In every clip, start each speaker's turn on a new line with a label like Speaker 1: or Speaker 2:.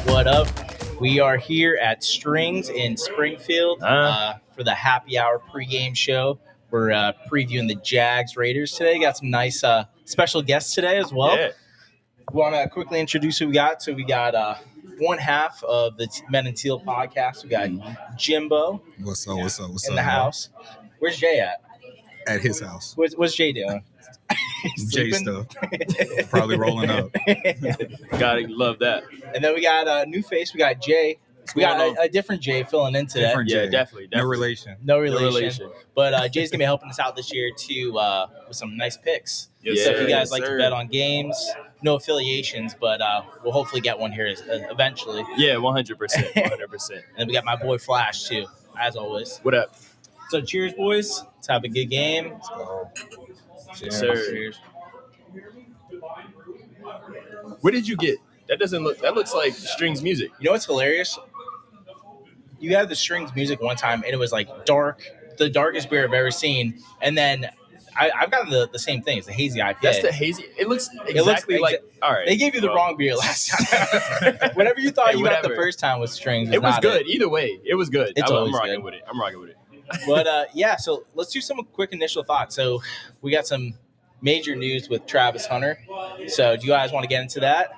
Speaker 1: What up? We are here at Strings in Springfield for the happy hour pregame show. We're previewing the Jags Raiders today. Got some nice special guests today as well.
Speaker 2: Yeah.
Speaker 1: We want to quickly introduce who we got. So we got one half of the Men in Teal podcast. We got Jimbo.
Speaker 3: What's up? What's up? What's
Speaker 1: in
Speaker 3: up?
Speaker 1: the house. Where's Jay at?
Speaker 3: At his house.
Speaker 1: What's Jay doing?
Speaker 3: Jay stuff. Probably rolling up.
Speaker 2: Gotta love that.
Speaker 1: And then we got a new face. We got Jay. We got a different Jay filling in today.
Speaker 3: Different
Speaker 2: Yeah,
Speaker 3: Jay.
Speaker 2: definitely.
Speaker 3: No relation.
Speaker 1: No relation. But Jay's going to be helping us out this year, too, with some nice picks.
Speaker 2: Yes,
Speaker 1: So if
Speaker 2: sir.
Speaker 1: you guys
Speaker 2: Yes,
Speaker 1: like
Speaker 2: sir.
Speaker 1: to bet on games, no affiliations, but we'll hopefully get one here eventually.
Speaker 2: Yeah, 100%. 100%.
Speaker 1: And then we got my boy Flash, too, as always.
Speaker 2: What up?
Speaker 1: So cheers, boys. Let's have a good game.
Speaker 3: Let's go.
Speaker 2: Yes, sir.
Speaker 1: Cheers.
Speaker 2: What did you get? That looks like Strings music.
Speaker 1: You know what's hilarious? You had the Strings music one time, and it was like dark, the darkest beer I've ever seen. And then I've got the same thing. It's the hazy IPA.
Speaker 2: That's the hazy. It looks exactly like. All right.
Speaker 1: They gave you the wrong beer last time. Whatever you thought you got the first time with Strings.
Speaker 2: It was good. Either way, it was good.
Speaker 1: I'm
Speaker 2: rocking with it. I'm rocking with it.
Speaker 1: But yeah, so let's do some quick initial thoughts. So we got some major news with Travis Hunter. So do you guys want to get into that,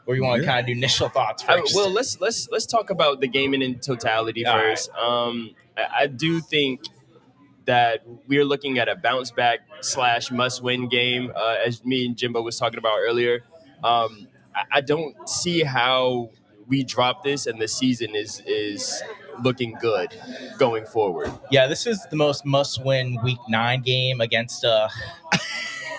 Speaker 1: or you want to kind of do initial thoughts first?
Speaker 2: Well, let's talk about the game in totality first.
Speaker 1: Right.
Speaker 2: I do think that we're looking at a bounce back / must win game, as me and Jimbo was talking about earlier. I don't see how we drop this and the season is looking good going forward.
Speaker 1: Yeah, this is the most must win Week 9 game against a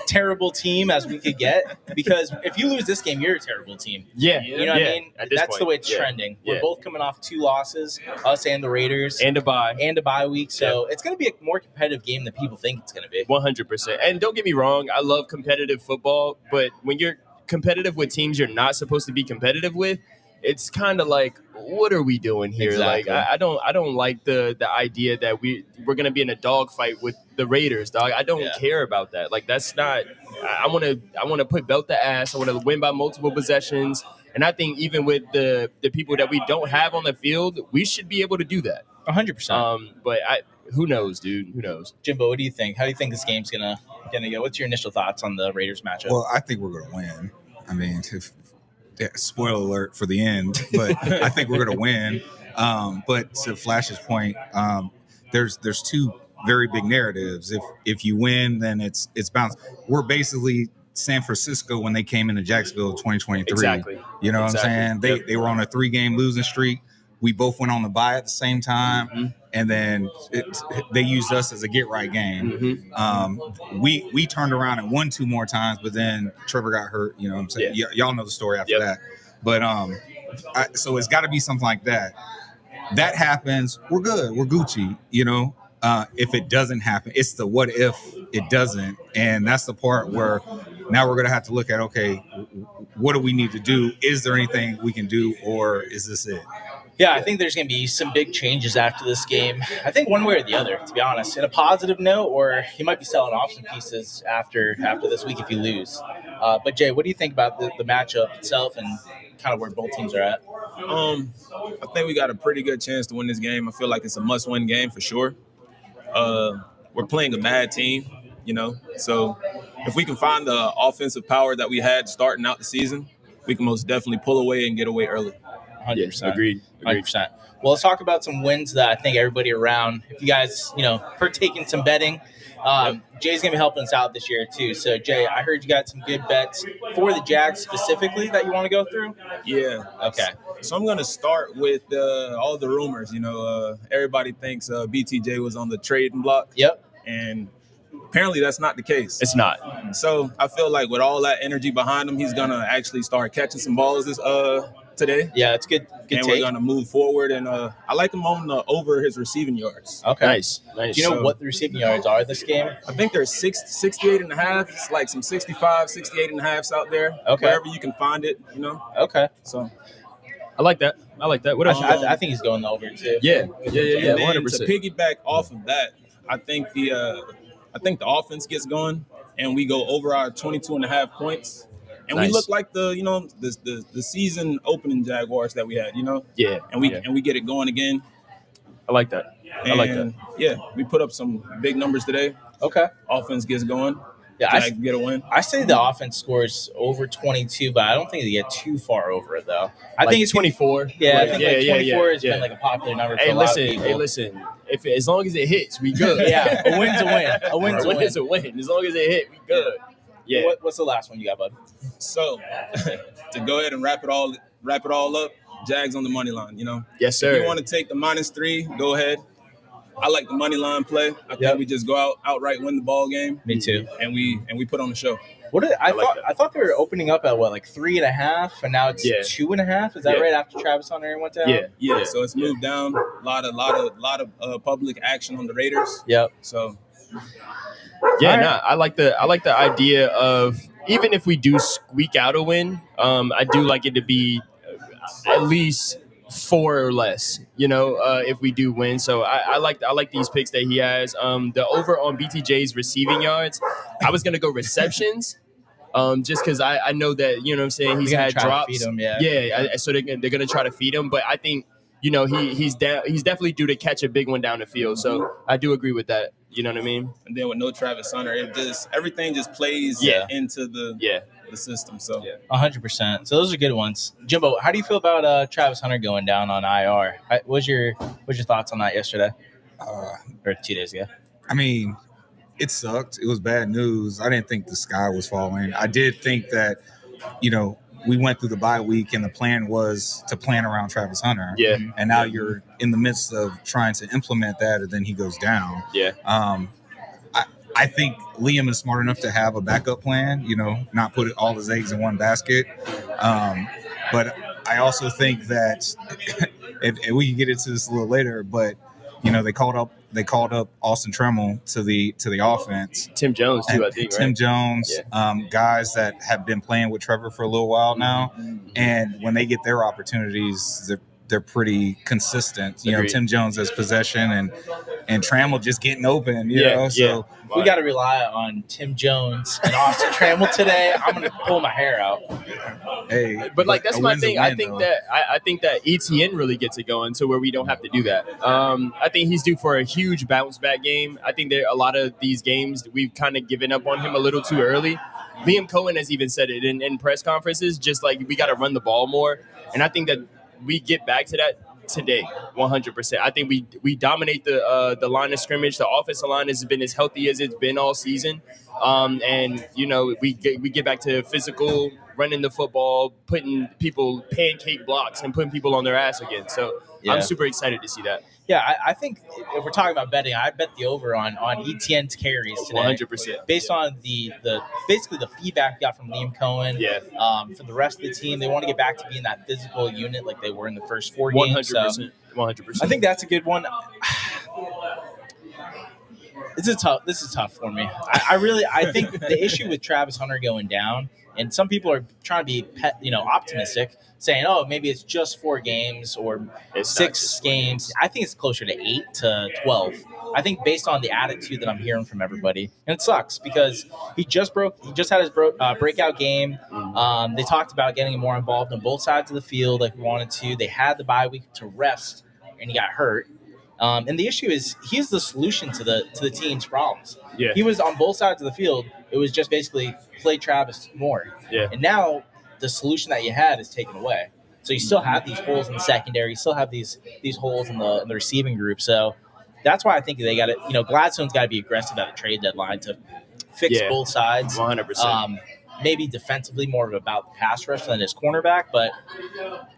Speaker 1: terrible team as we could get, because if you lose this game, you're a terrible team.
Speaker 2: Yeah,
Speaker 1: you know what I mean. That's the way it's trending. We're both coming off 2 losses, us and the Raiders,
Speaker 2: and a bye
Speaker 1: week. So it's going to be a more competitive game than people think it's going to be.
Speaker 2: 100%. And don't get me wrong, I love competitive football, but when you're competitive with teams you're not supposed to be competitive with, it's kind of like, what are we doing here?
Speaker 1: Exactly.
Speaker 2: Like, I don't like the idea that we're gonna be in a dogfight with the Raiders, dog. I don't care about that. Like, that's not. I want to put belt the ass. I want to win by multiple possessions. And I think even with the people that we don't have on the field, we should be able to do that.
Speaker 1: 100%.
Speaker 2: But who knows, dude? Who knows?
Speaker 1: Jimbo, what do you think? How do you think this game's gonna go? What's your initial thoughts on the Raiders matchup?
Speaker 3: Well, I think we're gonna win. I mean, spoiler alert for the end, but I think we're going to win. But to Flash's point, there's 2 very big narratives. If you win, then it's bounced. We're basically San Francisco when they came into Jacksonville in 2023.
Speaker 2: Exactly.
Speaker 3: You know what I'm saying? They were on a 3-game losing streak. We both went on the bye at the same time, and then they used us as a get-right game. We turned around and won 2 more times, but then Trevor got hurt. You know what I'm saying? Y'all know the story after that. But so it's got to be something like that. That happens, we're good. We're Gucci, you know? If it doesn't happen, it's the what if it doesn't. And that's the part where now we're going to have to look at, okay, what do we need to do? Is there anything we can do, or is this it?
Speaker 1: Yeah, I think there's going to be some big changes after this game. I think one way or the other, to be honest. In a positive note, or you might be selling off some pieces after this week if you lose. But, Jay, what do you think about the matchup itself and kind of where both teams are at?
Speaker 4: I think we got a pretty good chance to win this game. I feel like it's a must-win game for sure. We're playing a bad team, you know. So if we can find the offensive power that we had starting out the season, we can most definitely pull away and get away early.
Speaker 1: 100%.
Speaker 2: Agreed.
Speaker 1: 100%. Well, let's talk about some wins that I think everybody around, if you guys, partake in some betting, Jay's going to be helping us out this year too. So, Jay, I heard you got some good bets for the Jags specifically that you want to go through?
Speaker 4: Yeah.
Speaker 1: Okay.
Speaker 4: So I'm going to start with all the rumors. Everybody thinks BTJ was on the trading block.
Speaker 1: Yep.
Speaker 4: And apparently that's not the case.
Speaker 2: It's not.
Speaker 4: So I feel like with all that energy behind him, he's going to actually start catching some balls today.
Speaker 1: Yeah, it's good.
Speaker 4: And we're going to move forward. And I like him on over his receiving yards.
Speaker 1: Okay.
Speaker 2: Nice.
Speaker 1: Do you know what the receiving yards are this game?
Speaker 4: I think there's 68 and a half. It's like some 65, 68 and a halves out there.
Speaker 1: Okay.
Speaker 4: Wherever you can find it,
Speaker 1: Okay.
Speaker 4: So
Speaker 2: I like that. What else?
Speaker 1: I think he's going over too.
Speaker 2: Yeah.
Speaker 4: And then
Speaker 2: 100%.
Speaker 4: to piggyback off of that, I think the offense gets going and we go over our 22 and a half points. And we look like the season opening Jaguars that we had,
Speaker 2: Yeah.
Speaker 4: And we get it going again.
Speaker 2: I like that.
Speaker 4: Yeah, we put up some big numbers today.
Speaker 1: Okay.
Speaker 4: Offense gets going.
Speaker 1: Yeah,
Speaker 4: Jags get a win.
Speaker 1: I say the offense scores over 22, but I don't think they get too far over it though. I think it's
Speaker 2: 24.
Speaker 1: Yeah, I think 24 has been like a popular number for a lot of people.
Speaker 2: Hey, listen. As long as it hits, we good.
Speaker 1: Yeah, a win's a win. A win's a win.
Speaker 2: Is a win. As long as it hit, we good. Yeah.
Speaker 1: What's the last one you got, bud?
Speaker 4: So, to go ahead and wrap it all up, Jags on the money line.
Speaker 2: Yes, sir.
Speaker 4: If you want to take the -3, go ahead. I like the money line play. I think we just go outright win the ball game.
Speaker 1: Me too.
Speaker 4: And we put on the show.
Speaker 1: I thought they were opening up at 3.5, and now it's 2.5. Is that right after Travis Hunter went down?
Speaker 4: Yeah. So it's moved down. A lot of public action on the Raiders.
Speaker 1: Yep.
Speaker 4: So.
Speaker 2: Yeah, I like the idea of, even if we do squeak out a win, I do like it to be at least 4 or less, if we do win. So I like these picks that he has. The over on BTJ's receiving yards, I was gonna go receptions, just because I know that, what I'm saying, he's had drops.
Speaker 1: Feed him,
Speaker 2: So they're gonna try to feed him, but I think he's definitely due to catch a big one down the field. So I do agree with that. You know what I mean?
Speaker 4: And then with no Travis Hunter, everything just plays into the system. So
Speaker 1: 100%. So those are good ones. Jimbo, how do you feel about Travis Hunter going down on IR? What's your thoughts on that yesterday or 2 days ago?
Speaker 3: I mean, it sucked. It was bad news. I didn't think the sky was falling. I did think that, we went through the bye week and the plan was to plan around Travis Hunter.
Speaker 2: Yeah.
Speaker 3: And now you're in the midst of trying to implement that, and then he goes down.
Speaker 2: Yeah.
Speaker 3: I think Liam is smart enough to have a backup plan, not put all his eggs in one basket. But I also think that, and we can get into this a little later, but they called up Austin Tremmel to the offense.
Speaker 2: Tim Jones too, I think.
Speaker 3: Tim
Speaker 2: right?
Speaker 3: Jones, guys that have been playing with Trevor for a little while now, and when they get their opportunities, they're pretty consistent. Tim Jones has possession, and Trammell just getting open. So
Speaker 1: we got to rely on Tim Jones and Austin Trammell today. I'm gonna pull my hair out.
Speaker 3: Hey,
Speaker 2: but that's my thing. I think that ETN really gets it going to where we don't have to do that. I think he's due for a huge bounce back game. I think a lot of these games we've kind of given up on him a little too early. Liam Cohen has even said it in press conferences, just like we got to run the ball more. And I think that we get back to that today, 100%. I think we dominate the line of scrimmage. The offensive line has been as healthy as it's been all season, and we get back to physical, running the football, putting people pancake blocks, and putting people on their ass again. So I'm super excited to see that.
Speaker 1: Yeah, I think if we're talking about betting, I bet the over on ETN's carries today.
Speaker 2: 100%.
Speaker 1: Based on the basically the feedback we got from Liam Cohen.
Speaker 2: Yeah.
Speaker 1: For the rest of the team, they want to get back to being that physical unit like they were in the first 4 games.
Speaker 2: 100%. 100%.
Speaker 1: I think that's a good one. This is tough for me. I think the issue with Travis Hunter going down, and some people are trying to be optimistic, saying, oh, maybe it's just 4 games or 6 games. I think it's closer to 8 to 12. I think based on the attitude that I'm hearing from everybody, and it sucks because he just had his breakout game. They talked about getting him more involved on both sides of the field like we wanted to. They had the bye week to rest, and he got hurt. And the issue is he's the solution to the team's problems.
Speaker 2: Yeah.
Speaker 1: He was on both sides of the field. It was just basically play Travis more.
Speaker 2: Yeah.
Speaker 1: And now the solution that you had is taken away. So you still have these holes in the secondary. You still have these holes in the receiving group. So that's why I think they got to, Gladstone's got to be aggressive at a trade deadline to fix both sides.
Speaker 2: 100%.
Speaker 1: Maybe defensively more about the pass rush than his cornerback, but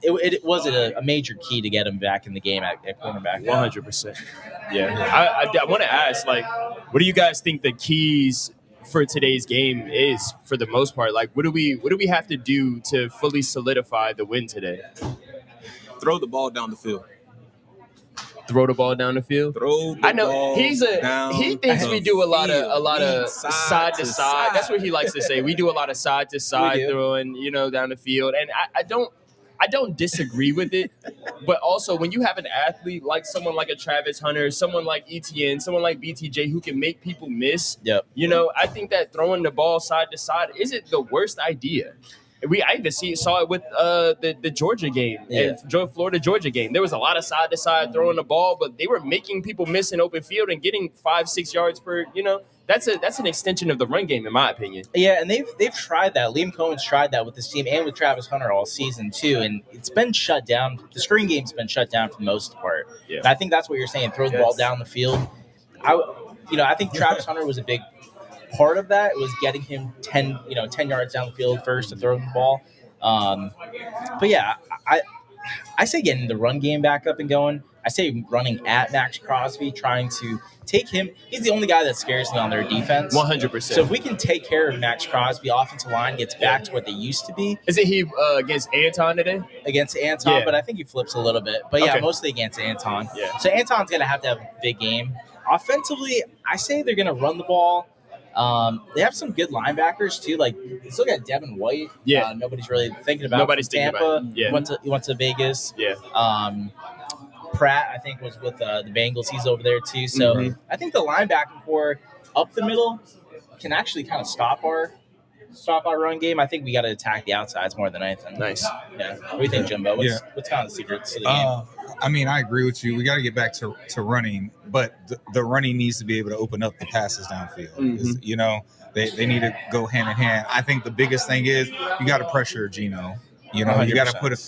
Speaker 1: it was a major key to get him back in the game at cornerback.
Speaker 2: 100%. Yeah. I want to ask, what do you guys think the keys for today's game is for the most part? What do we have to do to fully solidify the win today?
Speaker 4: Throw the ball down the field.
Speaker 2: Throw the ball down the field.
Speaker 4: I know
Speaker 2: he thinks we do a lot of side to side. That's what he likes to say. We do a lot of side to side throwing, down the field, and I don't disagree with it. But also, when you have an athlete like someone like a Travis Hunter, someone like ETN, someone like BTJ who can make people miss, I think that throwing the ball side to side isn't the worst idea. I even saw it with the Georgia game, Florida-Georgia game. There was a lot of side-to-side throwing the ball, but they were making people miss in open field and getting 5-6 yards per. That's an extension of the run game, in my opinion.
Speaker 1: Yeah, and they've tried that. Liam Cohen's tried that with this team and with Travis Hunter all season too, and it's been shut down. The screen game's been shut down for the most part. Yeah. And I think that's what you're saying. Throw the ball down the field. I think Travis Hunter was a big part of that. Was getting him 10 yards down the field first to throw the ball. But yeah, I say getting the run game back up and going. I say running at Max Crosby, trying to take him. He's the only guy that scares me on their defense.
Speaker 2: 100%.
Speaker 1: So if we can take care of Max Crosby, offensive line gets back to what they used to be.
Speaker 2: Isn't he against Anton today?
Speaker 1: Against Anton, but I think he flips a little bit. But yeah, mostly against Anton.
Speaker 2: Yeah.
Speaker 1: So Anton's going to have a big game. Offensively, I say they're going to run the ball. They have some good linebackers too. Like let's look at Devin White.
Speaker 2: Yeah.
Speaker 1: Nobody's really thinking about.
Speaker 2: Nobody's
Speaker 1: from
Speaker 2: thinking
Speaker 1: Tampa.
Speaker 2: about it. Yeah.
Speaker 1: He went to Vegas.
Speaker 2: Yeah.
Speaker 1: Pratt, I think, was with the Bengals. He's over there too. So I think the linebacking core up the middle can actually kind of stop our run game. I think we got to attack the outsides more than anything.
Speaker 2: Nice.
Speaker 1: Yeah. What do you think, Jimbo? What's kind of the secrets to the game?
Speaker 3: I mean, I agree with you. We got to get back to running, but the running needs to be able to open up the passes downfield. You know, they need to go hand in hand. I think the biggest thing is you got to pressure Geno. You know, 100%. You got to put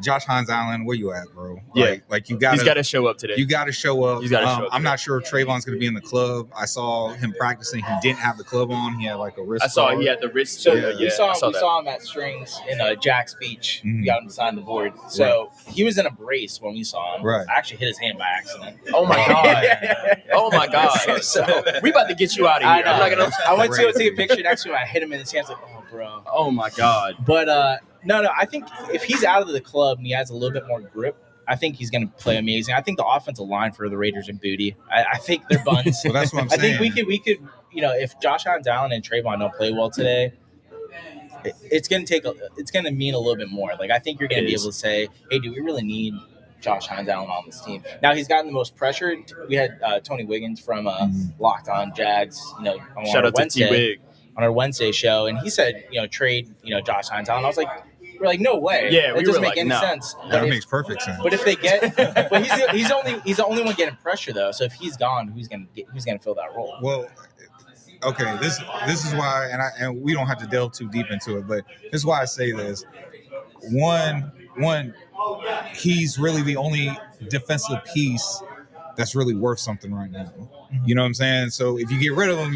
Speaker 3: Josh Hines Allen. Where you at, bro?
Speaker 2: Yeah,
Speaker 3: like you got.
Speaker 2: He's got to show up today.
Speaker 3: You got to show up.
Speaker 2: He's got to show up.
Speaker 3: I'm not sure if Trayvon's going to be in the club. I saw him practicing. He didn't have the club on. He had like a wrist.
Speaker 2: I saw
Speaker 3: guard.
Speaker 2: he had the wrist.
Speaker 1: So we saw him at Strings in Jack's Beach. We got him to sign the board. So he was in a brace when we saw him.
Speaker 3: Right.
Speaker 1: I actually hit his hand by accident.
Speaker 2: Oh my god. Oh my god. So we about to get you out of here.
Speaker 1: I went to go take a picture next to him. I hit him in his hands like, oh, bro.
Speaker 2: Oh my god.
Speaker 1: But no. I think if he's out of the club and he has a little bit more grip, I think he's going to play amazing. I think the offensive line for the Raiders are booty. I think they're buns.
Speaker 3: Well, that's what I'm saying.
Speaker 1: I think we could, you know, if Josh Hines Allen and Trayvon don't play well today, it's going to mean a little bit more. Like I think you're going to be able to say, hey, do we really need Josh Hines Allen on this team? Now he's gotten the most pressure. We had Tony Wiggins from Locked On Jags. You know,
Speaker 2: shout out to T-Wig
Speaker 1: on our Wednesday show, and he said, you know, trade, you know, Josh Hines Allen. I was like, we're like, no way.
Speaker 2: Yeah,
Speaker 1: it doesn't make any sense.
Speaker 3: That makes perfect sense.
Speaker 1: But if they get, but he's the only one getting pressure though. So if he's gone, who's gonna fill that role?
Speaker 3: Well, okay, this is why, and we don't have to delve too deep into it, but this is why I say this. One, he's really the only defensive piece that's really worth something right now. You know what I'm saying? So if you get rid of him,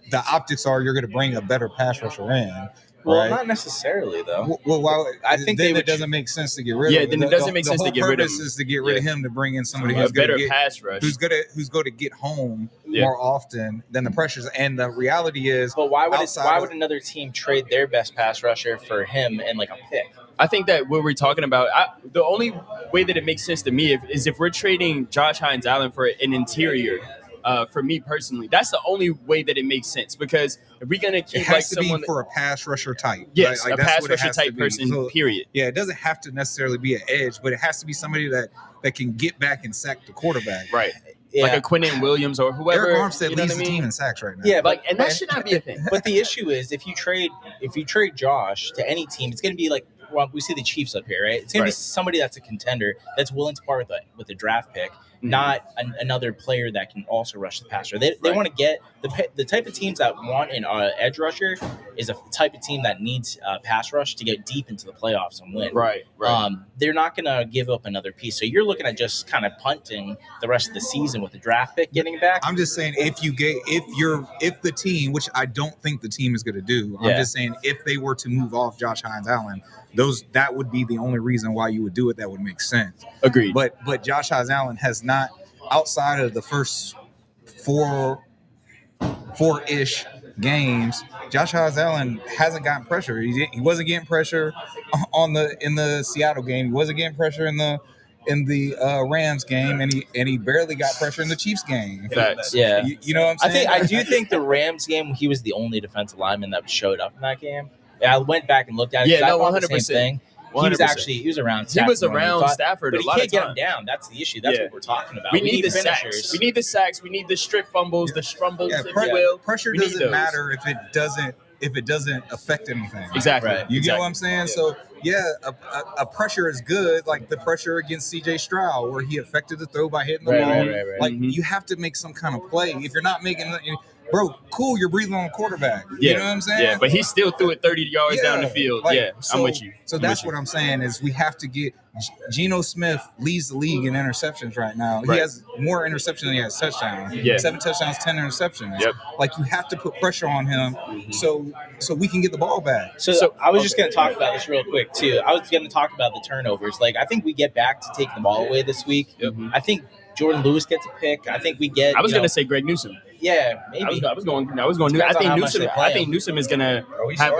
Speaker 3: the optics are you're going to bring a better pass rusher in.
Speaker 1: Well,
Speaker 3: right?
Speaker 1: not necessarily though.
Speaker 3: Well,
Speaker 1: I think
Speaker 3: then it doesn't make sense to get rid of him.
Speaker 2: Yeah, then it doesn't make sense to get rid of him.
Speaker 3: The whole purpose is to get rid of him to bring in somebody who's
Speaker 2: better pass rush,
Speaker 3: who's going to get home more often than the pressures. And the reality is,
Speaker 1: but why would another team trade their best pass rusher for him and like a pick?
Speaker 2: I think that what we're talking about, the only way that it makes sense to me is if we're trading Josh Hines Allen for an interior. For me personally, that's the only way that it makes sense, because if we're gonna keep someone
Speaker 3: for a pass rusher type,
Speaker 2: yes,
Speaker 3: like
Speaker 2: a pass rusher type person, so, period.
Speaker 3: Yeah, it doesn't have to necessarily be an edge, but it has to be somebody that can get back and sack the quarterback,
Speaker 2: right? Yeah. Like a Quinnen Williams or whoever.
Speaker 3: Eric Armstead leads the team in sacks right now.
Speaker 1: Yeah, but
Speaker 2: and that should not be a thing.
Speaker 1: But the issue is if you trade Josh to any team, it's gonna be like. Well, we see the Chiefs up here, right? It's going to be somebody that's a contender that's willing to part with a draft pick, not another player that can also rush the passer. They want to get the type of teams that want an edge rusher is a type of team that needs pass rush to get deep into the playoffs and win.
Speaker 2: Right.
Speaker 1: They're not going to give up another piece. So you're looking at just kind of punting the rest of the season with the draft pick getting back.
Speaker 3: I'm just saying if the team, which I don't think the team is going to do, I'm just saying if they were to move off Josh Hines Allen, that would be the only reason why you would do it. That would make sense.
Speaker 2: Agreed.
Speaker 3: But Josh Hines Allen has not, outside of the first four-ish games, Josh Hines Allen hasn't gotten pressure. He wasn't getting pressure in the Seattle game. He wasn't getting pressure in the Rams game, and he barely got pressure in the Chiefs game.
Speaker 2: Facts.
Speaker 1: Yeah.
Speaker 3: You know what I'm saying?
Speaker 1: I do think the Rams game, he was the only defensive lineman that showed up in that game. Yeah, I went back and looked at it.
Speaker 2: Yeah, no,
Speaker 1: 100%. He was around
Speaker 2: Stafford.
Speaker 1: But he can't get him down. That's the issue. That's what we're talking about.
Speaker 2: We need the sacks. We need the sacks. We need the strip fumbles, the strumbles, if you will.
Speaker 3: Pressure doesn't matter if it doesn't affect anything.
Speaker 2: Exactly.
Speaker 1: Right.
Speaker 3: You get what I'm saying? Yeah. So a pressure is good, like the pressure against C.J. Stroud, where he affected the throw by hitting the ball.
Speaker 1: Right.
Speaker 3: Like you have to make some kind of play. If you're not making, bro, cool, you're breathing on the quarterback. You know what I'm saying?
Speaker 2: Yeah, but he still threw it 30 yards down the field. I'm with you.
Speaker 3: So that's what I'm saying is we have to get Geno Smith leads the league in interceptions right now. He has more interceptions than he has touchdowns.
Speaker 2: Yeah.
Speaker 3: 7 touchdowns, 10 interceptions.
Speaker 2: Yep.
Speaker 3: Like you have to put pressure on him so we can get the ball back.
Speaker 1: So I was just going to talk about this real quick too. I was going to talk about the turnovers. Like I think we get back to taking the ball away this week.
Speaker 2: Yep.
Speaker 1: I think Jordan Lewis gets a pick. I think we get.
Speaker 2: I was going to say Greg Newsome.
Speaker 1: Yeah, maybe.
Speaker 2: I was going. I think Newsome is gonna have.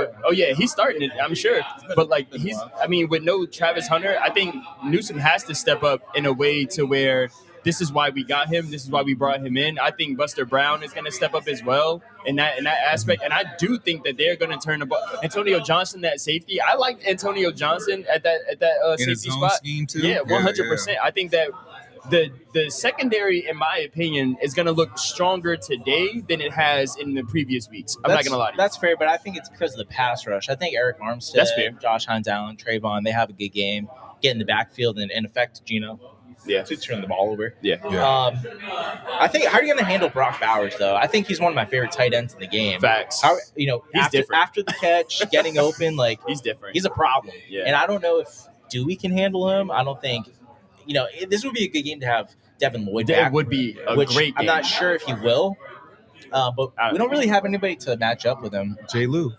Speaker 2: He's starting it. I'm sure. But like with no Travis Hunter, I think Newsome has to step up in a way to where this is why we got him. This is why we brought him in. I think Buster Brown is going to step up as well in that aspect. And I do think that they're going to turn the ball. Antonio Johnson, that safety. I like Antonio Johnson at that safety spot.
Speaker 3: Scheme too?
Speaker 2: Yeah, 100%. I think that the secondary, in my opinion, is going to look stronger today than it has in the previous weeks. I'm not going to lie to you.
Speaker 1: That's fair, but I think it's because of the pass rush. I think Eric Armstead,
Speaker 2: That's fair.
Speaker 1: Josh Hines Allen, Trayvon, they have a good game. Get in the backfield and affect Geno.
Speaker 2: Yeah.
Speaker 1: To turn the ball over.
Speaker 2: Yeah.
Speaker 1: I think, how are you going to handle Brock Bowers, though? I think he's one of my favorite tight ends in the game.
Speaker 2: Facts.
Speaker 1: He's
Speaker 2: different.
Speaker 1: After the catch, getting open, like
Speaker 2: He's different.
Speaker 1: he's a problem.
Speaker 2: Yeah.
Speaker 1: And I don't know if Dewey can handle him. I don't think, this would be a good game to have Devin Lloyd back.
Speaker 2: It would be a
Speaker 1: which
Speaker 2: great game.
Speaker 1: I'm not sure if he will, but we don't really have anybody to match up with him.
Speaker 3: Jay Lou.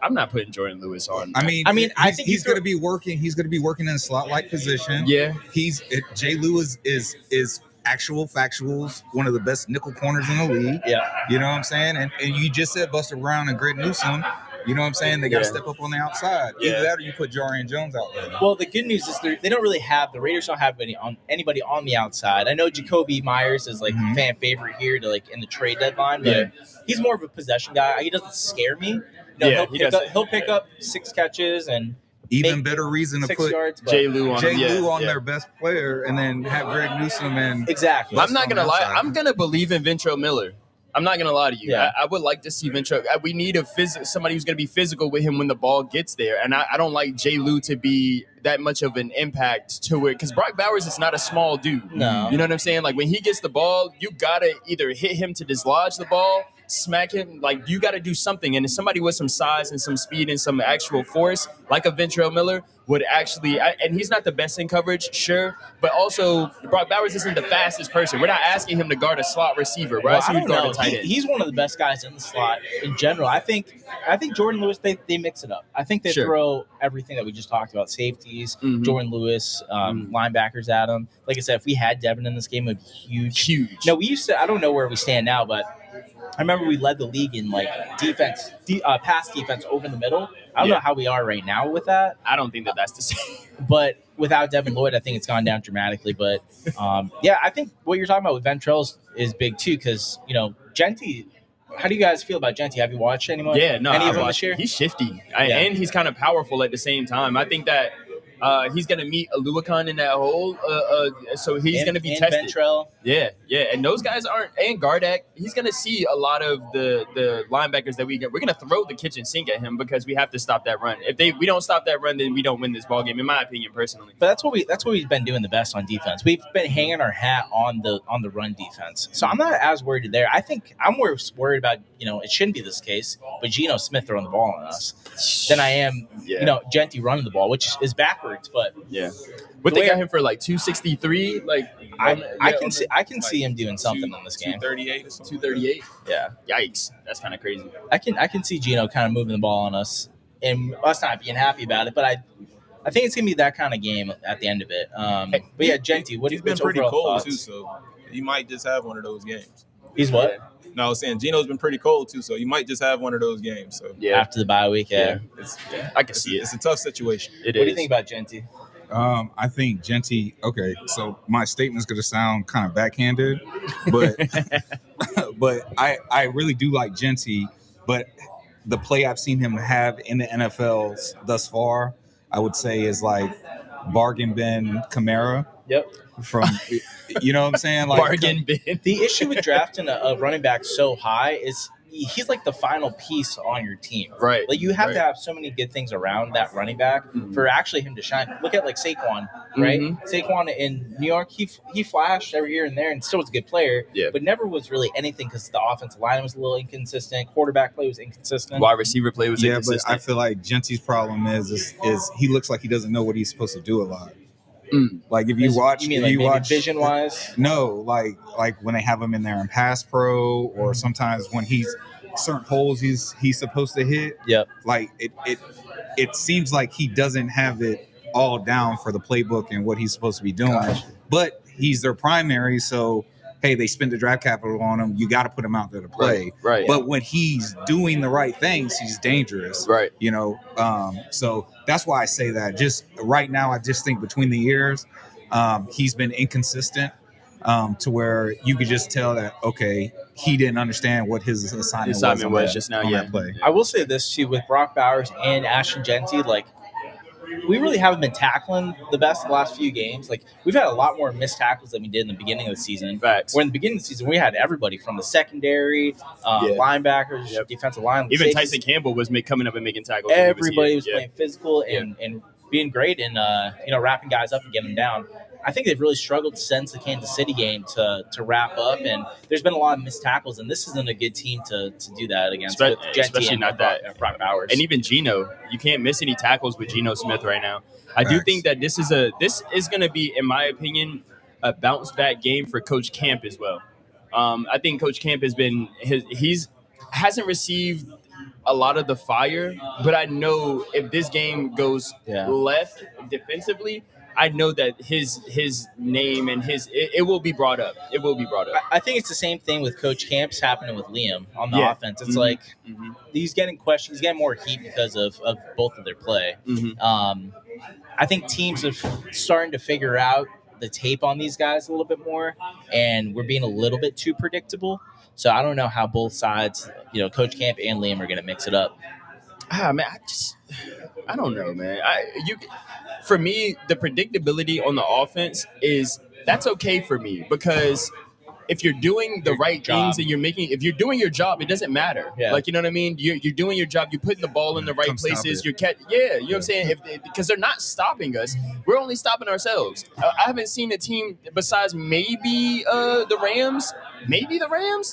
Speaker 2: I'm not putting Jordan Lewis on.
Speaker 3: I mean,
Speaker 1: I think
Speaker 3: he's going to be working. He's going to be working in a slot-like position.
Speaker 2: Yeah.
Speaker 3: Jay Lou is actual factuals, one of the best nickel corners in the league.
Speaker 1: Yeah.
Speaker 3: You know what I'm saying? And you just said Buster Brown and Greg Newsome. You know what I'm saying? They got to step up on the outside.
Speaker 2: Yeah.
Speaker 3: Either that or you put Jarian Jones out there.
Speaker 1: Well, the good news is they don't really have, the Raiders don't have anybody on the outside. I know Jacoby Myers is like fan favorite here to in the trade deadline, but he's more of a possession guy. He doesn't scare me. He'll pick up 6 catches and
Speaker 3: even better reason to
Speaker 1: 6
Speaker 3: put
Speaker 1: yards.
Speaker 2: Jay Lou on
Speaker 3: their best player and then have Greg Newsome and
Speaker 1: exactly.
Speaker 2: I'm not gonna lie. I'm gonna believe in Ventrell Miller. I'm not gonna lie to you.
Speaker 1: Yeah.
Speaker 2: I would like to see Ventrell. We need somebody who's gonna be physical with him when the ball gets there. And I don't like Jay Lou to be that much of an impact to it because Brock Bowers is not a small dude.
Speaker 1: No.
Speaker 2: You know what I'm saying? Like when he gets the ball, you gotta either hit him to dislodge the ball, smack him. Like you gotta do something. And if somebody with some size and some speed and some actual force, like a Ventrell Miller, would actually, and he's not the best in coverage, sure, but also Brock Bowers isn't the fastest person. We're not asking him to guard a slot receiver. We're asking him to guard a tight end.
Speaker 1: He's one of the best guys in the slot in general. I think Jordan Lewis, they mix it up. I think they throw everything that we just talked about, safeties, Jordan Lewis, linebackers at him. Like I said, if we had Devin in this game, it would be huge.
Speaker 2: Huge.
Speaker 1: No, we used to, I don't know where we stand now, but I remember we led the league in defense, pass defense over the middle. I don't know how we are right now with that.
Speaker 2: I don't think that's the same.
Speaker 1: But without Devin Lloyd, I think it's gone down dramatically. But I think what you're talking about with Ventrell is big too, because Genty. How do you guys feel about Genty? Have you watched any of them this year?
Speaker 2: He's shifty, and he's kind of powerful at the same time. I think that he's going to meet Aluakon in that hole, so he's going to be tested.
Speaker 1: Ventrell.
Speaker 2: Yeah, and those guys and Gardak, he's going to see a lot of the linebackers that we get. We're going to throw the kitchen sink at him because we have to stop that run. If we don't stop that run, then we don't win this ball game, in my opinion, personally.
Speaker 1: But that's what we've been doing the best on defense. We've been hanging our hat on the run defense. So I'm not as worried there. I think I'm more worried about it shouldn't be this case, but Geno Smith throwing the ball on us than I am Genty running the ball, which is backwards. But
Speaker 2: what they got him for 263?
Speaker 1: I can see him doing something in this game.
Speaker 4: 238 or something.
Speaker 2: 238.
Speaker 1: Yeah.
Speaker 2: Yikes, that's kind of crazy.
Speaker 1: I can see Geno kind of moving the ball on us and us not being happy about it. But I think it's gonna be that kind of game at the end of it. But yeah, Genty,
Speaker 4: he's been pretty cold
Speaker 1: thoughts?
Speaker 4: too, so he might just have one of those games.
Speaker 1: He's what?
Speaker 4: No, I was saying Geno's been pretty cold too, so you might just have one of those games. So
Speaker 1: after the bye week,
Speaker 2: I can see it.
Speaker 4: It's a tough situation.
Speaker 1: What do you think about Genty?
Speaker 3: I think Genty. Okay, so my statement's going to sound kind of backhanded, but but I really do like Genty. But the play I've seen him have in the NFL thus far, I would say, is bargain bin Kamara.
Speaker 1: Yep.
Speaker 3: From you know what I'm saying,
Speaker 2: bargain bin.
Speaker 1: The issue with drafting a running back so high is he's like the final piece on your team.
Speaker 2: Right.
Speaker 1: You have to have so many good things around that running back for actually him to shine. Look at Saquon, right? Saquon in New York, he flashed every year and there and still was a good player, but never was really anything because the offensive line was a little inconsistent. Quarterback play was inconsistent.
Speaker 2: Wide receiver play was inconsistent.
Speaker 3: But I feel like Genty's problem is he looks like he doesn't know what he's supposed to do a lot. If you watch,
Speaker 1: vision wise.
Speaker 3: No, like when they have him in there in pass pro, or sometimes when he's certain holes he's supposed to hit.
Speaker 1: Yep.
Speaker 3: It seems like he doesn't have it all down for the playbook and what he's supposed to be doing.
Speaker 1: Gosh.
Speaker 3: But he's their primary, so hey, they spend the draft capital on him. You got to put him out there to play.
Speaker 2: Right.
Speaker 3: But when he's doing the right things, he's dangerous.
Speaker 2: Right.
Speaker 3: So that's why I say that. Just right now, I just think between the years, he's been inconsistent. to where you could just tell that, okay, he didn't understand what his assignment
Speaker 2: was
Speaker 3: on
Speaker 2: just now,
Speaker 3: that play.
Speaker 1: I will say this too with Brock Bowers and Ashton Genty, like we really haven't been tackling the best the last few games. Like we've had a lot more missed tackles than we did in the beginning of the season.
Speaker 2: Facts.
Speaker 1: Where in the beginning of the season we had everybody from the secondary, linebackers, defensive line,
Speaker 2: Even
Speaker 1: safeties.
Speaker 2: Tyson Campbell was coming up and making tackles.
Speaker 1: Everybody was playing physical and being great and wrapping guys up and getting them down. I think they've really struggled since the Kansas City game to wrap up, and there's been a lot of missed tackles, and this isn't a good team to do that against.
Speaker 2: Especially not that
Speaker 1: Brock Bowers.
Speaker 2: And even Geno, you can't miss any tackles with Geno Smith right now. I do think that this is going to be, in my opinion, a bounce back game for Coach Camp as well. I think Coach Camp hasn't received a lot of the fire, but I know if this game goes left defensively, I know that his name and it will be brought up. It will be brought up.
Speaker 1: I think it's the same thing with Coach Camp's happening with Liam on the offense. It's like he's getting questions, he's getting more heat because of both of their play. I think teams are starting to figure out the tape on these guys a little bit more, and we're being a little bit too predictable. So I don't know how both sides, Coach Camp and Liam are going to mix it up.
Speaker 2: Man, I don't know, man. For me, the predictability on the offense that's okay for me, because if you're doing the right things and if you're doing your job, it doesn't matter.
Speaker 1: Yeah.
Speaker 2: Like, you know what I mean? You're doing your job. You're putting the ball in the right places. You know what I'm saying? Because they're not stopping us. We're only stopping ourselves. I haven't seen a team besides maybe the Rams,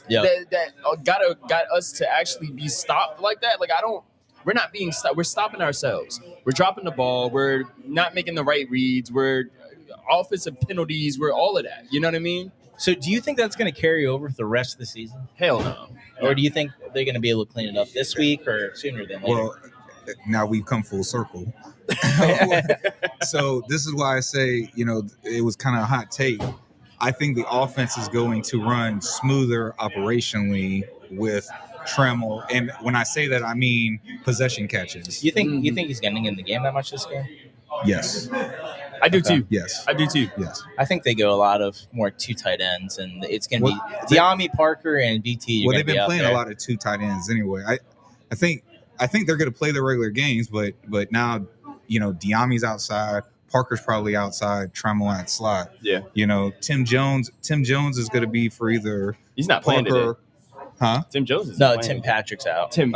Speaker 2: that got us to actually be stopped like that. Like, we're not being stopped. We're stopping ourselves. We're dropping the ball. We're not making the right reads. We're offensive penalties. We're all of that. You know what I mean?
Speaker 1: So do you think that's going to carry over for the rest of the season?
Speaker 2: Hell no.
Speaker 1: Or do you think they're going to be able to clean it up this week or sooner than later?
Speaker 3: Well, now we've come full circle. So this is why I say, it was kind of a hot take. I think the offense is going to run smoother operationally with Trammell, and when I say that, I mean possession catches.
Speaker 1: You think he's getting in the game that much this game?
Speaker 3: Yes.
Speaker 2: I do too.
Speaker 3: Yes.
Speaker 2: I do too.
Speaker 3: Yes.
Speaker 1: I think they go a lot of more two tight ends, and it's going to be Diami, Parker, and BT.
Speaker 3: Well, they've been playing a lot of two tight ends anyway. I think they're going to play the regular games, but now, Diami's outside. Parker's probably outside. Trammell at slot.
Speaker 2: Yeah.
Speaker 3: Tim Jones is going to be for either.
Speaker 2: He's not playing today.
Speaker 3: Huh?
Speaker 2: Tim Jones is
Speaker 1: Tim Patrick's out.
Speaker 2: Tim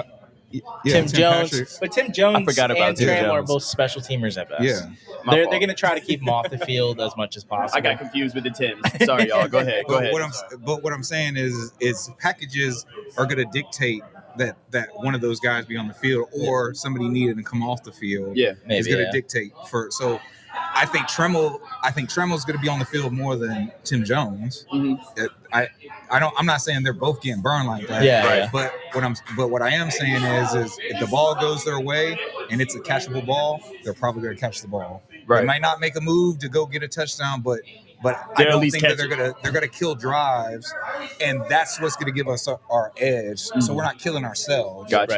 Speaker 1: Jones,
Speaker 3: Patrick.
Speaker 1: But Tim Jones
Speaker 2: I forgot about
Speaker 1: and
Speaker 2: Tim
Speaker 1: Trammell
Speaker 2: Jones.
Speaker 1: are both special teamers at best.
Speaker 3: Yeah.
Speaker 1: They're going to try to keep him off the field as much as possible.
Speaker 2: I got confused with the Tims. Sorry, y'all. Go ahead.
Speaker 3: What I'm saying is packages are going to dictate that one of those guys be on the field, or somebody needed to come off the field.
Speaker 2: Yeah,
Speaker 3: maybe, is going to dictate for. So I think Tremmell's going to be on the field more than Tim Jones.
Speaker 2: Mm-hmm.
Speaker 3: I'm not saying they're both getting burned like that.
Speaker 1: Yeah. Right.
Speaker 3: But what I am saying is if the ball goes their way and it's a catchable ball, they're probably going to catch the ball.
Speaker 2: Right.
Speaker 3: They might not make a move to go get a touchdown, but I
Speaker 2: They'll
Speaker 3: don't
Speaker 2: at least
Speaker 3: think that they're gonna kill drives, and that's what's gonna give us our edge. So we're not killing ourselves.
Speaker 2: Got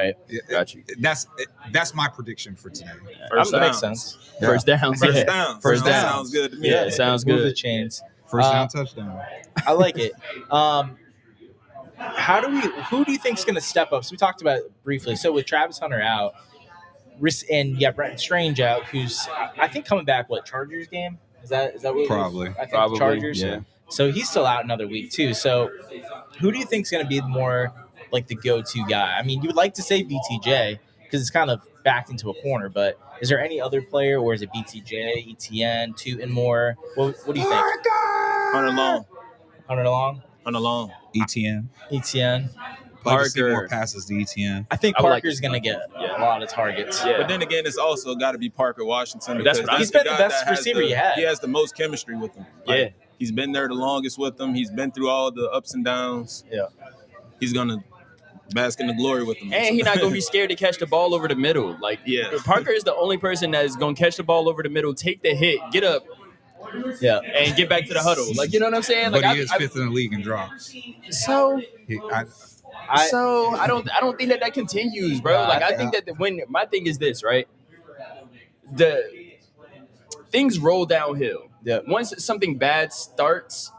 Speaker 2: you.
Speaker 3: That's my prediction for today.
Speaker 1: That makes sense.
Speaker 3: Yeah.
Speaker 2: First down.
Speaker 3: First down.
Speaker 4: Sounds good to me.
Speaker 2: Yeah, it sounds
Speaker 1: Move the
Speaker 2: good.
Speaker 1: chains.
Speaker 3: First down touchdown.
Speaker 1: I like it. Who do you think is going to step up? So we talked about it briefly. So with Travis Hunter out, and Brenton Strange out, who's I think coming back. What, Chargers game? Is that what?
Speaker 3: Probably.
Speaker 1: I think
Speaker 2: Probably.
Speaker 1: Chargers.
Speaker 2: Yeah.
Speaker 1: So he's still out another week too. So who do you think is going to be more like the go-to guy? I mean, you would like to say BTJ because it's kind of backed into a corner, but is there any other player, or is it BTJ, ETN, Tootin more? What do you think?
Speaker 4: Hunter Long.
Speaker 1: ETN.
Speaker 3: Like to see more passes to ETN.
Speaker 1: I think Parker's going to get a lot of targets.
Speaker 2: Yeah.
Speaker 4: But then again, it's also got to be Parker Washington.
Speaker 1: He's been the best receiver you had.
Speaker 4: He has the most chemistry with them.
Speaker 2: Yeah.
Speaker 4: He's been there the longest with them. He's been through all the ups and downs.
Speaker 1: Yeah.
Speaker 4: He's going to bask in the glory with them.
Speaker 2: And he's not going to be scared to catch the ball over the middle. Like, Parker is the only person that is going to catch the ball over the middle, take the hit, get up, and get back to the huddle. Like, you know what I'm saying? Like,
Speaker 3: but he is fifth in the league in drops.
Speaker 2: So I don't think that continues, bro. Like, I think that when my thing is this, right? The things roll downhill.
Speaker 1: Yeah.
Speaker 2: Once something bad starts,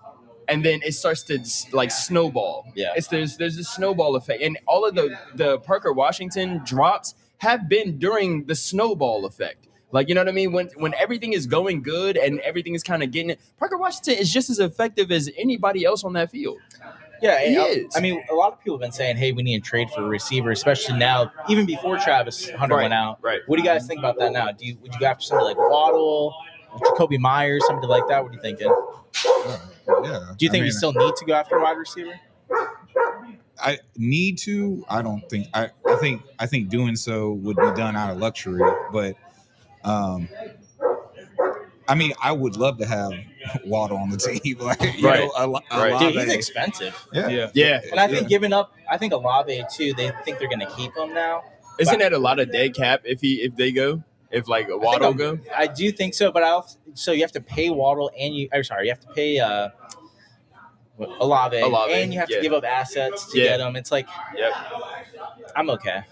Speaker 2: and then it starts to like snowball.
Speaker 1: Yeah.
Speaker 2: There's a snowball effect, and all of the Parker Washington drops have been during the snowball effect. Like, you know what I mean? When everything is going good and everything is kind of getting it, Parker Washington is just as effective as anybody else on that field.
Speaker 1: Yeah,
Speaker 2: he is.
Speaker 1: I mean, a lot of people have been saying, hey, we need to trade for a receiver, especially now, even before Travis Hunter went out.
Speaker 2: Right.
Speaker 1: What do you guys think about that now? Would you go after somebody like Waddle, Jacoby Myers, somebody like that? What are you thinking?
Speaker 3: Yeah.
Speaker 1: Do you think we still need to go after a wide receiver?
Speaker 3: I need to. I don't think. I think doing so would be done out of luxury. But, I mean, I would love to have Waddle on the team. Like, you know,
Speaker 1: Dude, he's expensive.
Speaker 3: Yeah.
Speaker 1: And I think giving up, I think Olave too. They think they're going to keep him now.
Speaker 2: Isn't that a lot of dead cap if they go? If like Waddle go?
Speaker 1: I do think so, but so you have to pay Waddle and you have to pay Olave, and you have to give up assets to get him. It's like, I'm okay.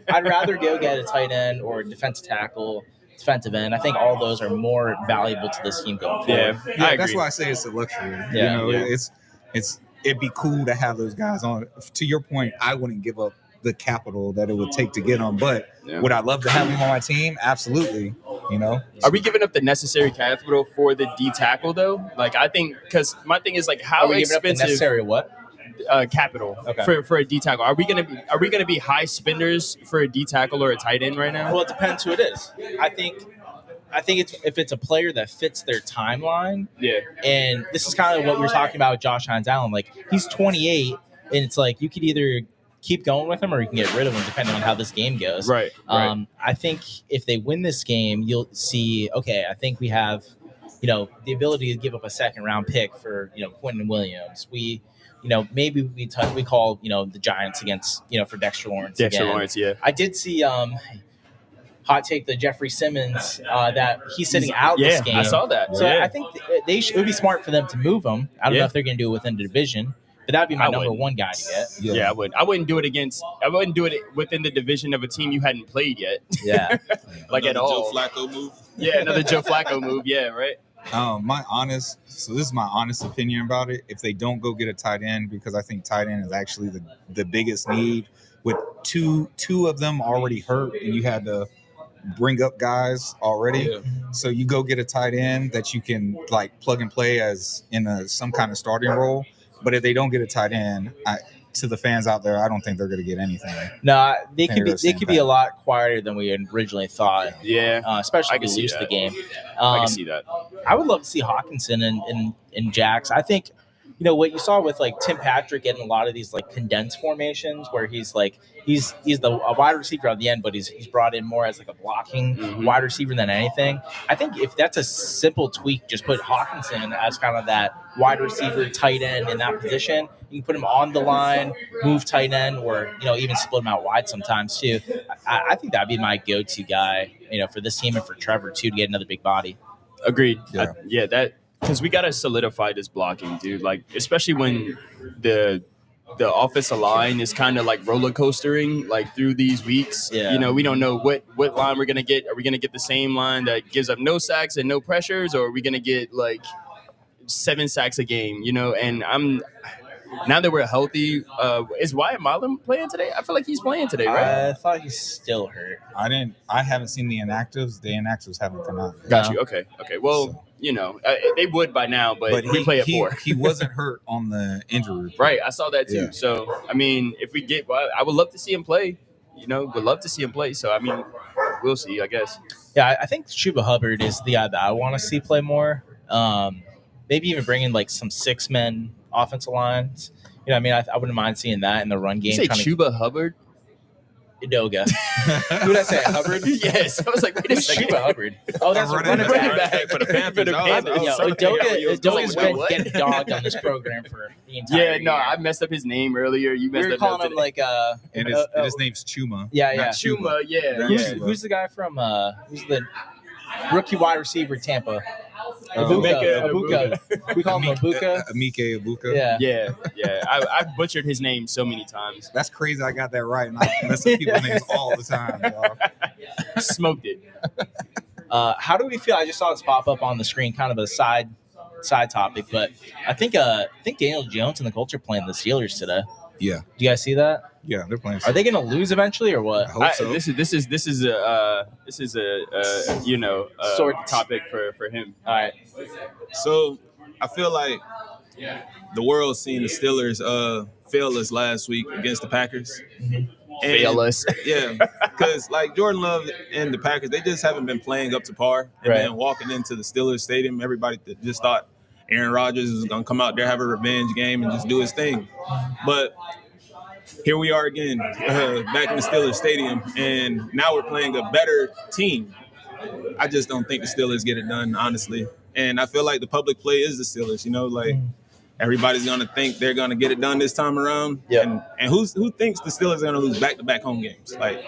Speaker 1: I'd rather go get a tight end or a defensive tackle, defensive end. I think all those are more valuable to this team going forward.
Speaker 3: Yeah, I agree. That's why I say it's a luxury.
Speaker 1: Yeah,
Speaker 3: you know, it'd be cool to have those guys on. To your point, I wouldn't give up the capital that it would take to get them, but would I love to have them on my team? Absolutely. You know,
Speaker 2: are we giving up the necessary capital for the D tackle though? Like, I think, because my thing is like, how expensive?
Speaker 1: The necessary what?
Speaker 2: Capital for a D tackle. Are we gonna be high spenders for a D tackle or a tight end right now?
Speaker 1: Well, it depends who it is. I think it's if it's a player that fits their timeline.
Speaker 2: Yeah. And
Speaker 1: this is kind of what we were talking about with Josh Hines-Allen. Like, he's 28, and it's like you could either keep going with him or you can get rid of him depending on how this game goes.
Speaker 2: Right.
Speaker 1: I think if they win this game, you'll see, okay, I think we have, the ability to give up a second round pick for, Quentin Williams. We, maybe we call, the Giants against, for Dexter Lawrence.
Speaker 2: Lawrence, yeah.
Speaker 1: I did see hot take the Jeffrey Simmons that he's sitting out this game.
Speaker 2: I saw that.
Speaker 1: So I think it would be smart for them to move him. I don't know if they're going to do it within the division. But that'd be my number one guy to get.
Speaker 2: Yeah, I would. I wouldn't do it within the division of a team you hadn't played yet.
Speaker 1: Yeah.
Speaker 2: Like at all.
Speaker 4: Joe Flacco move.
Speaker 2: Yeah, another Joe Flacco move. Yeah, right.
Speaker 3: This is my honest opinion about it. If they don't go get a tight end, because I think tight end is actually the biggest need, with two of them already hurt, and you had to bring up guys already. Yeah. So you go get a tight end that you can like plug and play as in some kind of starting role. But if they don't get a tight end, to the fans out there, I don't think they're going to get anything.
Speaker 1: No, they could be a lot quieter than we originally thought.
Speaker 2: Yeah,
Speaker 1: especially if we lose the game.
Speaker 2: I can see that.
Speaker 1: I would love to see Hawkinson and Jax. I think, what you saw with like Tim Patrick getting a lot of these like condensed formations where he's a wide receiver at the end, but he's brought in more as like a blocking wide receiver than anything. I think if that's a simple tweak, just put Hawkinson as kind of that wide receiver tight end in that position. You can put him on the line, move tight end, or even split him out wide sometimes too. I think that'd be my go-to guy, for this team and for Trevor too, to get another big body.
Speaker 2: Agreed. That. Because we got to solidify this blocking, dude. Like, especially when the offensive line is kind of like roller coastering, like through these weeks.
Speaker 1: Yeah.
Speaker 2: We don't know what line we're going to get. Are we going to get the same line that gives up no sacks and no pressures? Or are we going to get like 7 sacks a game, And now that we're healthy, is Wyatt Milam playing today? I feel like he's playing today, right?
Speaker 1: I thought he's still hurt.
Speaker 3: I haven't seen the inactives. The inactives haven't come out.
Speaker 2: Got you. Okay. Well, they would by now, but we play at 4.
Speaker 3: He wasn't hurt on the injury report.
Speaker 2: Right. I saw that too.
Speaker 3: Yeah.
Speaker 2: So, I mean, if we get, I would love to see him play. Would love to see him play. So, I mean, we'll see, I guess.
Speaker 1: Yeah, I think Chuba Hubbard is the guy that I want to see play more. Maybe even bring in like some 6-man offensive lines. I wouldn't mind seeing that in the run game.
Speaker 2: You say Chuba Hubbard?
Speaker 1: Idoga. Who did I say? Hubbard?
Speaker 2: Yes. I was like, wait a second.
Speaker 1: Chuba Hubbard. Oh, that's a running back
Speaker 4: for the Panthers.
Speaker 1: Idoga's been getting dogged on this program for the entire year.
Speaker 2: No, I messed up his name earlier. You messed up.
Speaker 1: We were calling him like
Speaker 3: and his name's Chuma.
Speaker 1: Yeah.
Speaker 2: Chuma, yeah.
Speaker 1: Who's the guy from who's the rookie wide receiver Tampa?
Speaker 2: Ibuka.
Speaker 1: We call him Ibuka.
Speaker 3: Emeka Ibuka.
Speaker 2: Yeah. I've butchered his name so many times.
Speaker 3: That's crazy. I got that right, and I mess up people's names all the time, dog.
Speaker 2: Smoked it.
Speaker 1: How do we feel? I just saw this pop up on the screen, kind of a side side topic, but I think Daniel Jones and the Colts are playing the Steelers today.
Speaker 3: Yeah.
Speaker 1: Do you guys see that?
Speaker 3: Yeah, they're playing.
Speaker 1: Are they going to lose eventually or what?
Speaker 3: I hope so.
Speaker 2: This is a
Speaker 1: Sort
Speaker 2: topic for him.
Speaker 1: All right.
Speaker 4: So I feel like the world's seen the Steelers fail us last week against the Packers.
Speaker 1: Mm-hmm.
Speaker 2: Fail us.
Speaker 4: Yeah, because like Jordan Love and the Packers, they just haven't been playing up to par. And
Speaker 1: Right.
Speaker 4: then walking into the Steelers stadium, everybody just thought Aaron Rodgers was going to come out there, have a revenge game, and just do his thing. But here we are again, back in the Steelers stadium, and now we're playing a better team. I just don't think the Steelers get it done, honestly. And I feel like the public play is the Steelers, everybody's going to think they're going to get it done this time around.
Speaker 1: Yeah.
Speaker 4: And who thinks the Steelers are going to lose back-to-back home games? But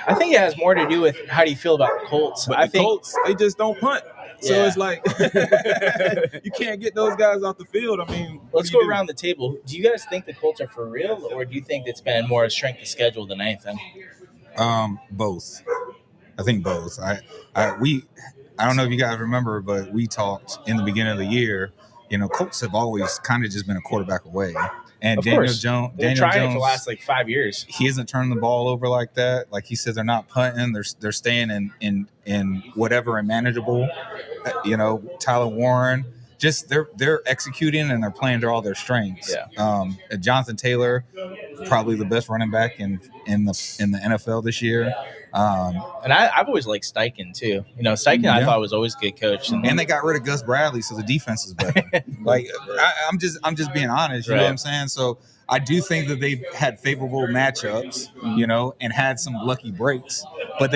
Speaker 1: I think it has more to do with how do you feel about the Colts.
Speaker 4: But
Speaker 1: I
Speaker 4: the
Speaker 1: think
Speaker 4: Colts, they just don't punt. So
Speaker 1: Yeah.
Speaker 4: it's like you can't get those guys off the field. I mean, what
Speaker 1: let's
Speaker 4: do you
Speaker 1: go
Speaker 4: do?
Speaker 1: around the table. Do you guys think the Colts are for real, or do you think it's been more a strength of schedule than anything?
Speaker 3: Both. I think both. I don't know if you guys remember, but we talked in the beginning of the year. Colts have always kind of just been a quarterback away. And
Speaker 1: Of
Speaker 3: Daniel
Speaker 1: course.
Speaker 3: Jones,
Speaker 1: They're trying it for the last 5 years.
Speaker 3: he isn't turning the ball over like that. Like he said, they're not punting. They're staying in whatever and manageable. Tyler Warren, just they're executing and they're playing to all their strengths.
Speaker 1: Yeah.
Speaker 3: Jonathan Taylor, probably the best running back in the NFL this year.
Speaker 1: And I've always liked Steichen too. Steichen I
Speaker 3: Yeah.
Speaker 1: thought was always a good coach.
Speaker 3: And they got rid of Gus Bradley, so the defense is better. I'm just being honest. You know
Speaker 1: Right.
Speaker 3: what I'm saying? So I do think that they've had favorable matchups, and had some lucky breaks. But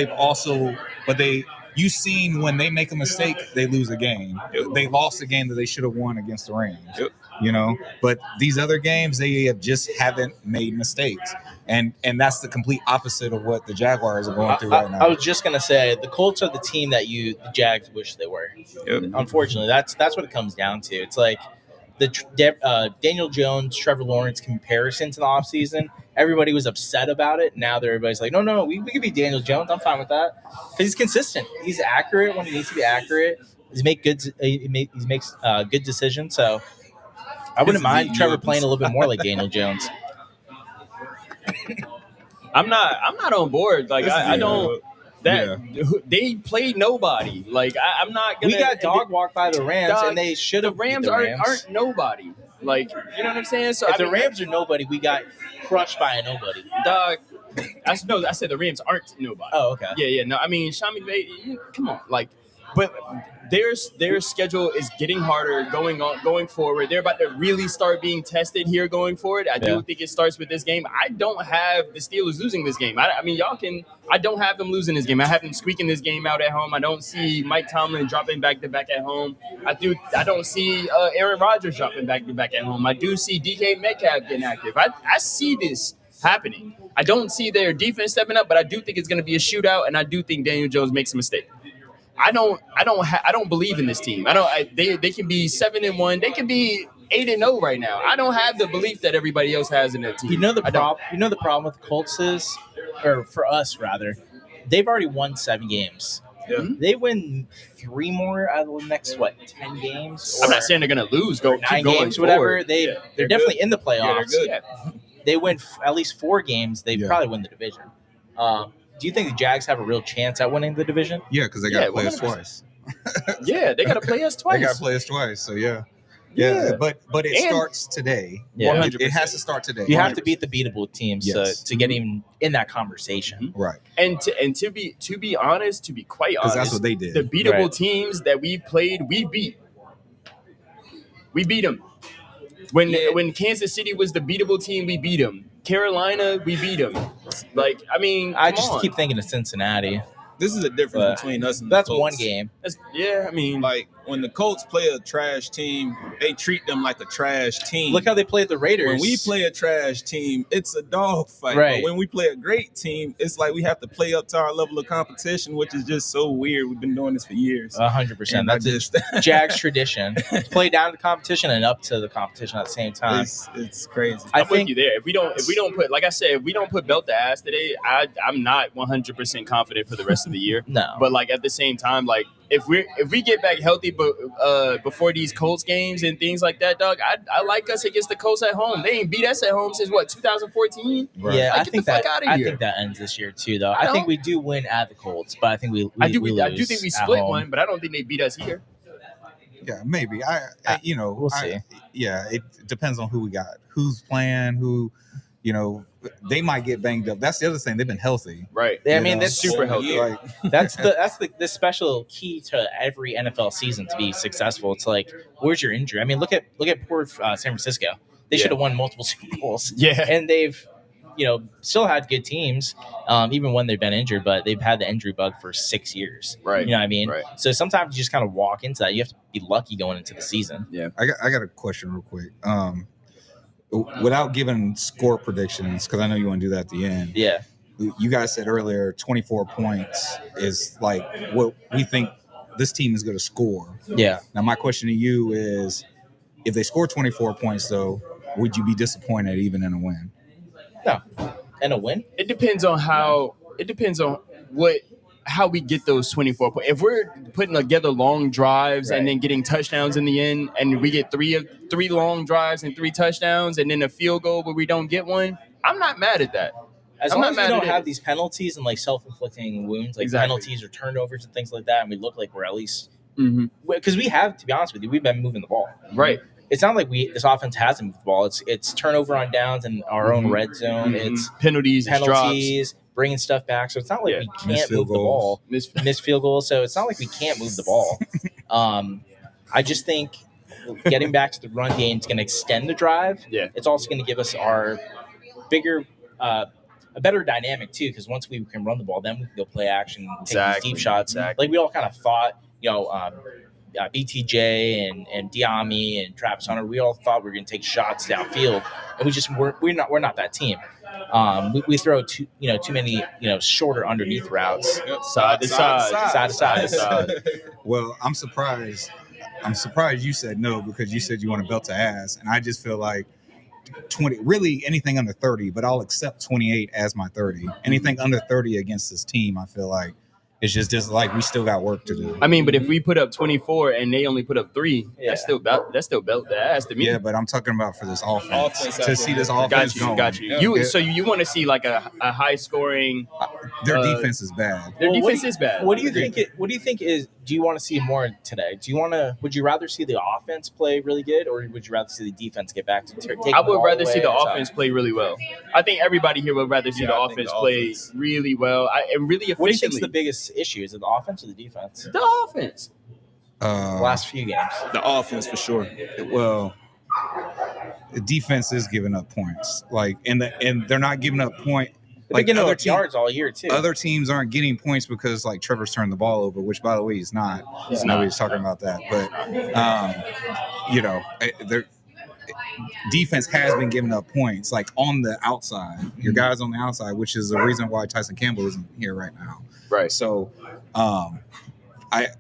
Speaker 3: you've seen when they make a mistake, they lose a game. They lost a game that they should have won against the Rams.
Speaker 4: Yep.
Speaker 3: But these other games, they just haven't made mistakes. And that's the complete opposite of what the Jaguars are going through right now.
Speaker 1: I was just gonna say the Colts are the team that the Jags wish they were.
Speaker 4: Yep.
Speaker 1: Unfortunately, that's what it comes down to. It's like the Daniel Jones, Trevor Lawrence comparison to the offseason. Everybody was upset about it. Now everybody's like, no, we could be Daniel Jones. I'm fine with that because he's consistent. He's accurate when he needs to be accurate. He makes good decisions. So I wouldn't mind Trevor playing a little bit more like Daniel Jones.
Speaker 2: I'm not on board. Like I don't. They played nobody. Like I'm not gonna.
Speaker 1: We got dog walked by the Rams,
Speaker 2: Dog,
Speaker 1: and they should
Speaker 2: the
Speaker 1: have.
Speaker 2: Rams aren't nobody. Like you know what I'm saying? So
Speaker 1: If the Rams are nobody, we got crushed by a nobody.
Speaker 2: dog. I said the Rams aren't nobody.
Speaker 1: Oh, okay.
Speaker 2: Yeah. No, I mean, Sean McVay, come on, but their schedule is getting harder going forward. They're about to really start being tested here going forward. I do think it starts with this game. I don't have the Steelers losing this game. I mean, y'all can. I don't have them losing this game. I have them squeaking this game out at home. I don't see Mike Tomlin dropping back to back at home. I don't see Aaron Rodgers dropping back to back at home. I do see DK Metcalf getting active. I see this happening. I don't see their defense stepping up, but I do think it's going to be a shootout, and I do think Daniel Jones makes a mistake. I don't believe in this team. They can be 7-1. They can be 8-0 right now. I don't have the belief that everybody else has in that team.
Speaker 1: The problem with the Colts is, or for us rather, they've already won 7 games.
Speaker 4: Yeah.
Speaker 1: They win 3 more out of the next 10 games.
Speaker 2: I'm not saying they're going to lose.
Speaker 1: Or 9 games, whatever. They're definitely in the playoffs.
Speaker 4: Yeah, they're good.
Speaker 1: They win at least 4 games. They probably win the division. Do you think the Jags have a real chance at winning the division?
Speaker 3: Yeah, because they got to play us twice.
Speaker 2: Yeah, they got to play us twice.
Speaker 3: They got to play us twice. So yeah. But it starts today.
Speaker 1: Yeah.
Speaker 3: It has to start today.
Speaker 1: You have to beat the beatable teams
Speaker 3: Yes.
Speaker 1: to get even in that conversation.
Speaker 3: Right.
Speaker 2: And to be honest, to be quite honest,
Speaker 3: that's what they did.
Speaker 2: The beatable
Speaker 1: Right.
Speaker 2: teams that we played, we beat. We beat them. When Kansas City was the beatable team, we beat them. Carolina, we beat them.
Speaker 1: I just keep thinking of Cincinnati.
Speaker 4: This is a difference between us and
Speaker 1: That's
Speaker 4: the Colts.
Speaker 1: one game.
Speaker 4: Like when the Colts play a trash team, they treat them like a trash team.
Speaker 1: Look how they played the Raiders.
Speaker 4: When we play a trash team, it's a dog fight.
Speaker 1: Right.
Speaker 4: But when we play a great team, it's like we have to play up to our level of competition, which is just so weird. We've been doing this for years.
Speaker 1: 100%.
Speaker 4: And
Speaker 1: That's
Speaker 4: I
Speaker 1: just Jags tradition. Play down to the competition and up to the competition at the same time.
Speaker 4: It's crazy.
Speaker 2: I'm with you there. If we don't put, like I said, if we don't put belt to ass today, I'm not 100% confident for the rest of the year.
Speaker 1: No.
Speaker 2: But at the same time, if we get back healthy, but before these Colts games and things like that, dog, I like us against the Colts at home. They ain't beat us at home since what 2014.
Speaker 3: Right.
Speaker 1: Yeah,
Speaker 2: Like,
Speaker 1: I
Speaker 2: get
Speaker 1: think
Speaker 2: the fuck
Speaker 1: that
Speaker 2: outta
Speaker 1: I
Speaker 2: here.
Speaker 1: think that ends this year too, though.
Speaker 2: I
Speaker 1: I think
Speaker 2: don't-
Speaker 1: we do win at the Colts, but I think we
Speaker 2: I do
Speaker 1: lose
Speaker 2: think we
Speaker 1: at
Speaker 2: split
Speaker 1: home.
Speaker 2: one, but I don't think they beat us here.
Speaker 3: Yeah, maybe.
Speaker 1: We'll see.
Speaker 3: Yeah, it depends on who we got, who's playing, who, they might get banged up. That's the other thing. They've been healthy.
Speaker 2: Right.
Speaker 1: Yeah, I
Speaker 3: You
Speaker 1: mean,
Speaker 3: know,
Speaker 1: that's
Speaker 2: super healthy.
Speaker 3: Like,
Speaker 1: that's the special key to every NFL season to be successful. It's like, where's your injury? I mean, look at poor San Francisco. They should have won multiple Super Bowls.
Speaker 2: Yeah.
Speaker 1: And they've, still had good teams, even when they've been injured, but they've had the injury bug for 6 years.
Speaker 2: Right.
Speaker 1: You know what I mean?
Speaker 2: Right.
Speaker 1: So sometimes you just kind of walk into that. You have to be lucky going into the season.
Speaker 2: Yeah.
Speaker 3: I got a question real quick. Without giving score predictions, because I know you want to do that at the end.
Speaker 1: Yeah.
Speaker 3: You guys said earlier 24 points is like what we think this team is going to score.
Speaker 1: Yeah.
Speaker 3: Now, my question to you is, if they score 24 points, though, would you be disappointed even in a win?
Speaker 1: No. And a win?
Speaker 2: It depends on how we get those 24 points. If we're putting together long drives and then getting touchdowns in the end, and we get three long drives and 3 touchdowns, and then a field goal where we don't get one, I'm not mad at that.
Speaker 1: As
Speaker 2: I'm
Speaker 1: long
Speaker 2: not
Speaker 1: as we
Speaker 2: mad
Speaker 1: don't
Speaker 2: at
Speaker 1: have
Speaker 2: it.
Speaker 1: these penalties and like self-inflicting wounds, like
Speaker 2: Exactly.
Speaker 1: penalties or turnovers and things like that, and we look like we're at least
Speaker 2: Mm-hmm.
Speaker 1: because we have, to be honest with you, we've been moving the ball.
Speaker 2: Right.
Speaker 1: It's not like this offense hasn't moved the ball. It's turnover on downs and our own red zone.
Speaker 2: Mm-hmm.
Speaker 1: It's
Speaker 2: penalties,
Speaker 1: penalties, bringing stuff back. So it's not like we can't
Speaker 3: Missed
Speaker 1: move
Speaker 3: field
Speaker 1: the
Speaker 3: goals.
Speaker 1: ball. Missed field goals. So it's not like we can't move the ball. I just think getting back to the run game is going to extend the drive.
Speaker 2: Yeah.
Speaker 1: It's also going to give us our bigger, a better dynamic too. Because once we can run the ball, then we can go play action, take these deep shots.
Speaker 2: Exactly.
Speaker 1: Like we all kind of thought, BTJ and Diami and Travis Hunter, we all thought we were going to take shots downfield, and we just we're not that team. We throw too many shorter underneath routes,
Speaker 2: Side to side.
Speaker 3: Well, I'm surprised. You said no, because you said you want to belt to ass, and I just feel like 20, really anything under 30, but I'll accept 28 as my 30. Anything under 30 against this team, I feel like it's just like we still got work to do.
Speaker 2: I mean, but if we put up 24 and they only put up 3, that's still belt the ass to me.
Speaker 3: Yeah, but I'm talking about for this offense. To see this offense going.
Speaker 2: Got you.
Speaker 3: Yeah.
Speaker 2: So you want to see like a high scoring.
Speaker 3: Their defense is bad.
Speaker 2: Their defense is bad.
Speaker 1: What do you think? What do you think is? Do you want to see more today? Would you rather see the offense play really good, or would you rather see the defense get back to take?
Speaker 2: I would rather see the
Speaker 1: away?
Speaker 2: offense play really well. I think everybody here would rather see the offense play really well and really efficiently.
Speaker 1: What do you think is the biggest issue? Is it the offense or the defense?
Speaker 2: The offense.
Speaker 1: The last few games.
Speaker 4: The offense for sure.
Speaker 3: Well, the defense is giving up points, and they're not giving up point.
Speaker 1: Like getting
Speaker 3: other
Speaker 1: yards all year too.
Speaker 3: Other teams aren't getting points because Trevor's turned the ball over, which by the way he's not. Nobody's talking about that, but their defense has been giving up points on the outside. Your guys on the outside, which is the reason why Tyson Campbell isn't here right now.
Speaker 2: Right.
Speaker 3: So, I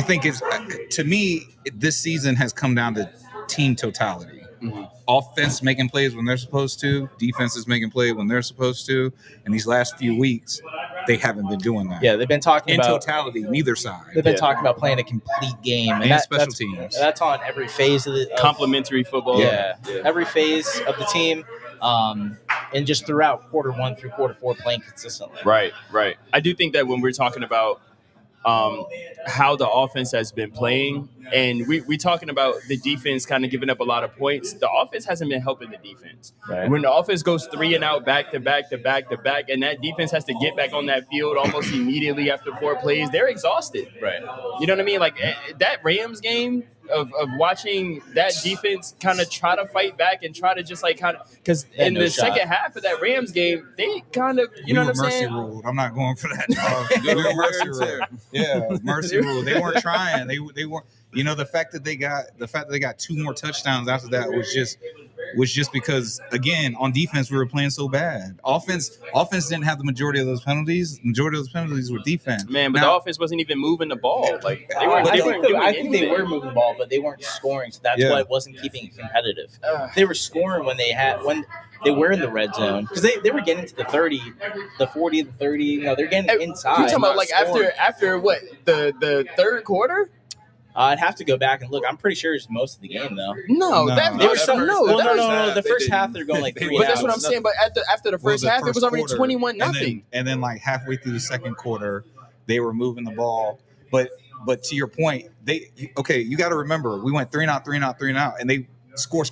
Speaker 3: think to me this season has come down to team totality. Mm-hmm. Offense making plays when they're supposed to, defense is making plays when they're supposed to, and these last few weeks they haven't been doing that.
Speaker 1: Yeah, they've been talking about
Speaker 3: totality, neither side.
Speaker 1: They've been talking about playing a complete game
Speaker 3: and special teams.
Speaker 1: That's on every phase of the
Speaker 2: complementary football.
Speaker 1: Yeah, every phase of the team, and just throughout quarter 1 through quarter 4 playing consistently.
Speaker 2: Right. I do think that when we're talking about how the offense has been playing, and we're talking about the defense kind of giving up a lot of points, the offense hasn't been helping the defense.
Speaker 1: Right.
Speaker 2: When the offense goes 3 and out back to back, and that defense has to get back on that field almost immediately after 4 plays, they're exhausted.
Speaker 1: Right.
Speaker 2: You know what I mean? Like that Rams game of watching that defense kind of try to fight back and try to just because in the second half of that Rams game, they kind of, you know what I'm saying?
Speaker 3: Mercy ruled. I'm not going for that. We were mercy ruled. Yeah, mercy rule. They weren't trying. They weren't. The fact that they got 2 more touchdowns after that was just was just because, again, on defense we were playing so bad. Offense didn't have the majority of those penalties. The majority of those penalties were defense.
Speaker 2: Man, but the offense wasn't even moving the ball. Like they
Speaker 1: I
Speaker 2: weren't
Speaker 1: think they were moving the ball, but they weren't scoring. So that's why it wasn't keeping it competitive. They were scoring when they were in the red zone because they were getting to the 30, the 40, the 30. You know, they're getting inside.
Speaker 2: You talking about like after what the third quarter?
Speaker 1: I'd have to go back and look. I'm pretty sure it's most of the game though.
Speaker 2: No.
Speaker 1: They were the first half they're going like 3
Speaker 2: But that's what I'm saying. But after the first half, it was already 21-0.
Speaker 3: And then like halfway through the second quarter, they were moving the ball. But to your point, you got to remember we went 3-and-out, and they score.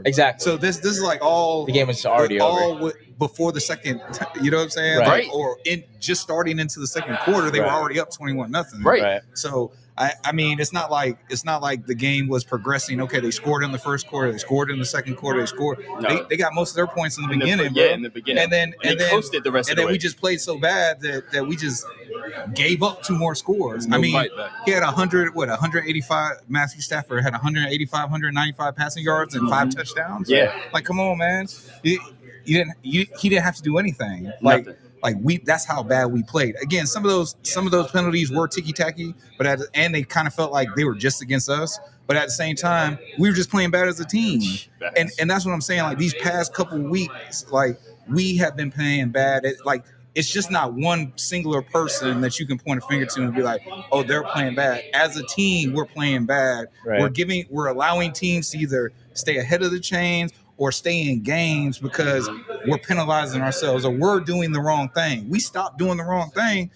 Speaker 1: Exactly.
Speaker 3: So this is like all
Speaker 1: the game was already over
Speaker 3: before the second. You know what I'm saying?
Speaker 1: Right.
Speaker 3: Like, or just starting into the second quarter, they were already up 21-0.
Speaker 2: Right.
Speaker 3: So. I mean, it's not like the game was progressing. Okay, they scored in the first quarter, they scored in the second quarter, they scored.
Speaker 2: No.
Speaker 3: They got most of their points in the beginning,
Speaker 2: in the beginning.
Speaker 3: And then
Speaker 2: coasted the rest of the way.
Speaker 3: we just played so bad that we just gave up 2 more scores.
Speaker 2: No
Speaker 3: I mean,
Speaker 2: fight back.
Speaker 3: he had 185. Matthew Stafford had 195 passing yards and 5 touchdowns.
Speaker 2: Yeah,
Speaker 3: like come on, man. He didn't have to do anything.
Speaker 2: Nothing.
Speaker 3: That's how bad we played. Again, some of those penalties were ticky-tacky, and they kind of felt like they were just against us. But at the same time, we were just playing bad as a team. And that's what I'm saying. Like these past couple weeks, like we have been playing bad. It's just not one singular person that you can point a finger to and be like, oh, they're playing bad. As a team, we're playing bad.
Speaker 1: Right.
Speaker 3: We're allowing teams to either stay ahead of the chains or stay in games because we're penalizing ourselves or we're doing the wrong thing. We stop doing the wrong thing,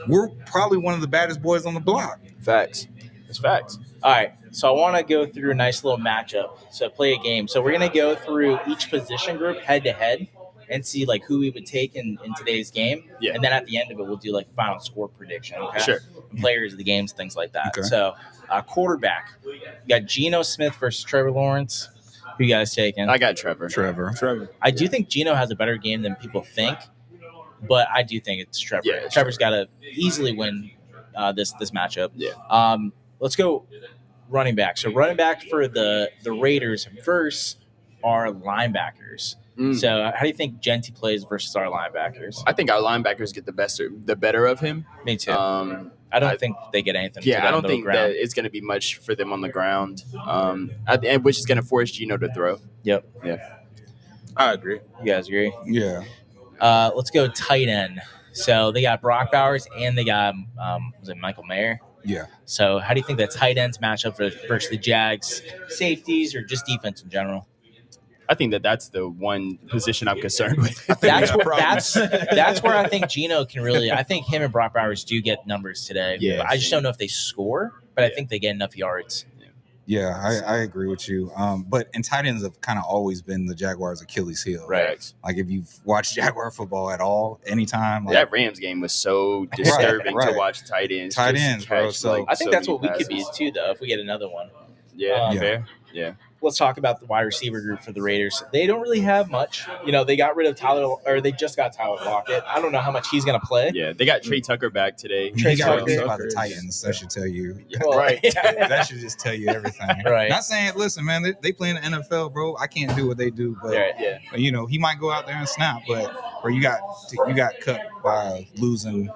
Speaker 3: we're probably one of the baddest boys on the block.
Speaker 1: Facts. It's facts. All right. So I want to go through a nice little matchup. So play a game. So we're going to go through each position group head to head and see like who we would take in today's game.
Speaker 2: Yeah.
Speaker 1: And then at the end of it, we'll do like final score prediction. Okay?
Speaker 2: Sure.
Speaker 1: And players of the games, things like that.
Speaker 3: Okay.
Speaker 1: So quarterback, you got Geno Smith versus Trevor Lawrence. Who you guys taking?
Speaker 2: I got Trevor.
Speaker 1: I do think Geno has a better game than people think, but I do think it's Trevor.
Speaker 2: Yeah,
Speaker 1: Trevor's got to easily win this matchup.
Speaker 2: Yeah.
Speaker 1: Let's go running back. So running back for the Raiders versus our linebackers. So how do you think Genty plays versus our linebackers?
Speaker 2: I think our linebackers get the better of him.
Speaker 1: Me too. I don't think they get anything.
Speaker 2: Yeah, I don't think that it's going to be much for them on the ground, which is going to force Geno to throw.
Speaker 1: Yep.
Speaker 2: Yeah.
Speaker 4: I agree.
Speaker 1: You guys agree?
Speaker 3: Yeah.
Speaker 1: Let's go tight end. So they got Brock Bowers and they got was it Michael Mayer?
Speaker 3: Yeah.
Speaker 1: So how do you think the tight ends match up versus the Jags? Safeties or just defense in general?
Speaker 2: I think that's the one position I'm concerned with.
Speaker 1: That's where I think Geno can really. I think him and Brock Bowers do get numbers today.
Speaker 2: Yeah,
Speaker 1: I just don't know if they score, but I think they get enough yards.
Speaker 3: Yeah, I agree with you. But tight ends have kind of always been the Jaguars' Achilles heel.
Speaker 2: Right.
Speaker 3: Like if you've watched Jaguar football at all, anytime. Like,
Speaker 2: that Rams game was so disturbing to watch tight ends.
Speaker 3: Tight ends, bro. So
Speaker 1: I think that's what we could be too, though, if we get another one.
Speaker 2: Yeah, fair. Yeah.
Speaker 1: Let's talk about the wide receiver group for the Raiders. They don't really have much. You know, they got rid of they just got Tyler Lockett. I don't know how much he's going to play.
Speaker 2: Yeah, they got Trey Tucker back today.
Speaker 3: He got replaced by the Titans. That should tell you.
Speaker 1: Well, right.
Speaker 3: That should just tell you everything.
Speaker 1: Right.
Speaker 3: Not saying, listen, man, they play in the NFL, bro. I can't do what they do, but you know, he might go out there and snap, or you got cut by losing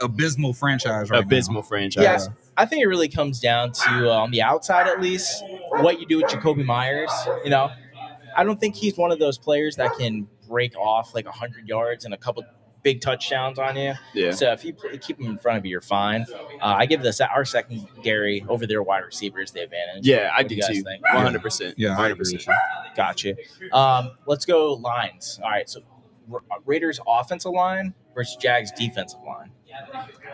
Speaker 3: abysmal franchise right now.
Speaker 2: Franchise.
Speaker 1: Yes. I think it really comes down to, on the outside at least, what you do with Jacoby Myers. You know, I don't think he's one of those players that can break off like 100 yards and a couple big touchdowns on you.
Speaker 2: Yeah.
Speaker 1: So if you keep him in front of you, you're fine. I give our secondary over their wide receivers the advantage.
Speaker 2: Yeah, I
Speaker 1: What
Speaker 2: do
Speaker 1: you guys
Speaker 2: too.
Speaker 1: think?
Speaker 2: 100%.
Speaker 3: Yeah,
Speaker 2: 100%.
Speaker 1: Gotcha. Let's go lines. All right, so Raiders offensive line versus Jags defensive line.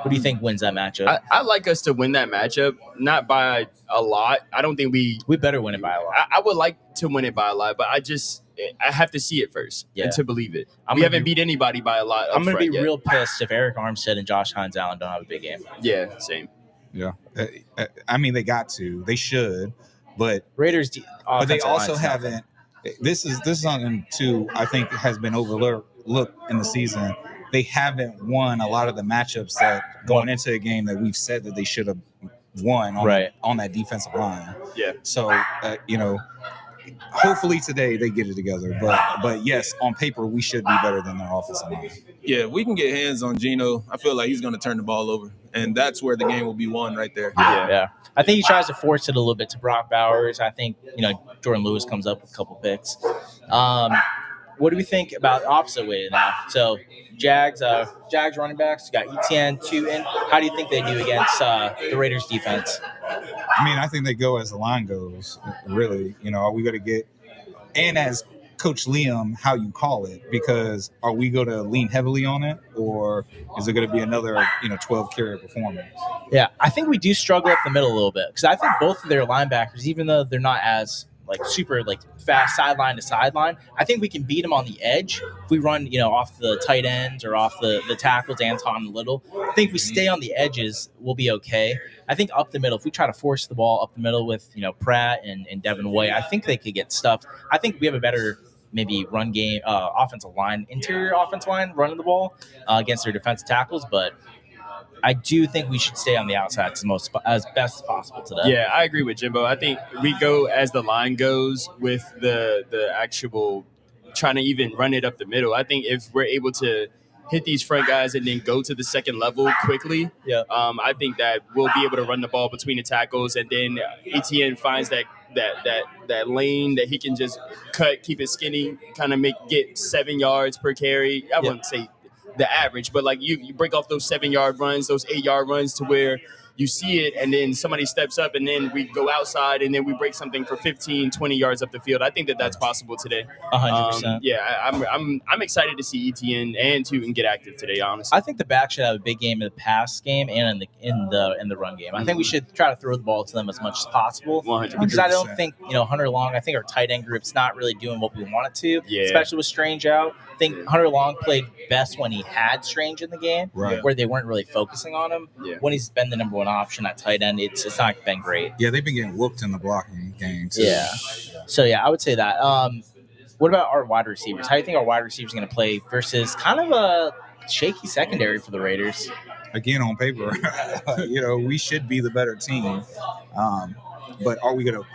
Speaker 1: Who do you think wins that matchup?
Speaker 2: I like us to win that matchup, not by a lot. I don't think we
Speaker 1: better win it by a lot.
Speaker 2: I would like to win it by a lot, but I have to see it first to believe it. We haven't beat anybody by a lot.
Speaker 1: I'm going to be real pissed if Eric Armstead and Josh Hines Allen don't have a big game.
Speaker 2: Yeah, same.
Speaker 3: Yeah. I mean, they got to. They should. But
Speaker 1: Raiders
Speaker 3: but they also haven't. This is something, too, I think has been overlooked in the season. They haven't won a lot of the matchups that going into a game that we've said that they should have won on that defensive line.
Speaker 2: Yeah.
Speaker 3: So, you know, hopefully today they get it together. But yes, on paper we should be better than their offensive line.
Speaker 4: Yeah, if we can get hands on Geno, I feel like he's going to turn the ball over, and that's where the game will be won right there.
Speaker 1: Yeah. I think he tries to force it a little bit to Brock Bowers. I think, Jordan Lewis comes up with a couple picks. What do we think about opposite way now? So Jags running backs, you got ETN, Tootin. How do you think they do against the Raiders defense?
Speaker 3: I mean, I think they go as the line goes, really. Are we going to get – and as Coach Liam, how you call it, because are we going to lean heavily on it, or is it going to be another, 12-carry performance?
Speaker 1: Yeah, I think we do struggle up the middle a little bit because I think both of their linebackers, even though they're not as super fast sideline to sideline, I think we can beat them on the edge if we run off the tight ends or off the tackles, Anton Little. I think if we stay on the edges, we'll be okay. I think up the middle, if we try to force the ball up the middle with Pratt and Devin White, I think they could get stuffed. I think we have a better maybe run game, interior offensive line running the ball against their defensive tackles, but I do think we should stay on the outside as best as possible today.
Speaker 2: Yeah, I agree with Jimbo. I think we go as the line goes with the actual trying to even run it up the middle. I think if we're able to hit these front guys and then go to the second level quickly, I think that we'll be able to run the ball between the tackles, and then ETN finds that lane that he can just cut, keep it skinny, kind of get 7 yards per carry. I wouldn't say the average, but you break off those 7-yard runs, those 8-yard runs to where you see it, and then somebody steps up, and then we go outside, and then we break something for 15, 20 yards up the field. I think that's possible today.
Speaker 1: 100%.
Speaker 2: I'm excited to see ETN and Tootin get active today, honestly.
Speaker 1: I think the back should have a big game in the pass game and in the run game. I think we should try to throw the ball to them as much as possible.
Speaker 2: 100%.
Speaker 1: Because I don't think Hunter Long. I think our tight end group's not really doing what we want it to, especially with Strange out. I think Hunter Long played best when he had Strange in the game, where they weren't really focusing on him. Yeah. When he's been the number one option at tight end, it's not been great.
Speaker 3: Yeah, they've been getting whooped in the blocking game too.
Speaker 1: Yeah. So I would say that. What about our wide receivers? How do you think our wide receivers are going to play versus kind of a shaky secondary for the Raiders?
Speaker 3: Again, on paper, we should be the better team, but are we going to?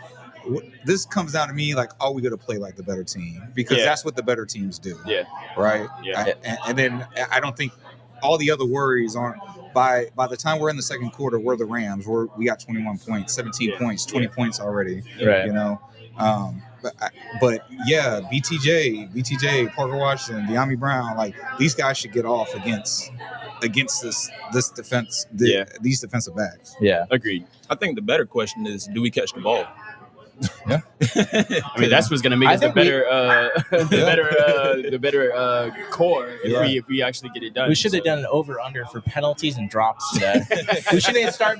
Speaker 3: This comes down to me are we going to play like the better team? Because that's what the better teams do. Yeah. Right. Yeah. And then I don't think all the other worries aren't. By the time we're in the second quarter, we're the Rams. We got 21 points, 17 points, 20 points already. Right. But BTJ, Parker Washington, De'Ami Brown, these guys should get off against this defense. These defensive backs.
Speaker 2: Yeah. Agreed.
Speaker 4: I think the better question is, do we catch the ball?
Speaker 3: Yeah,
Speaker 2: I mean that's what's going to make us the better core if we actually get it done.
Speaker 1: We should have done an over/under for penalties and drops today. We should start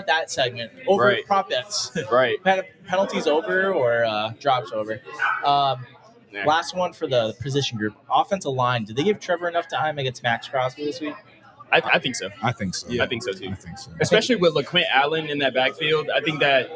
Speaker 1: that segment over prop bets.
Speaker 2: Right,
Speaker 1: penalties over or drops over. Last one for the position group, offensive line. Did they give Trevor enough time against Max Crosby this week?
Speaker 2: I think so.
Speaker 3: I think so.
Speaker 2: Yeah. I think so too. Especially with LaQuint Allen in that backfield. I think that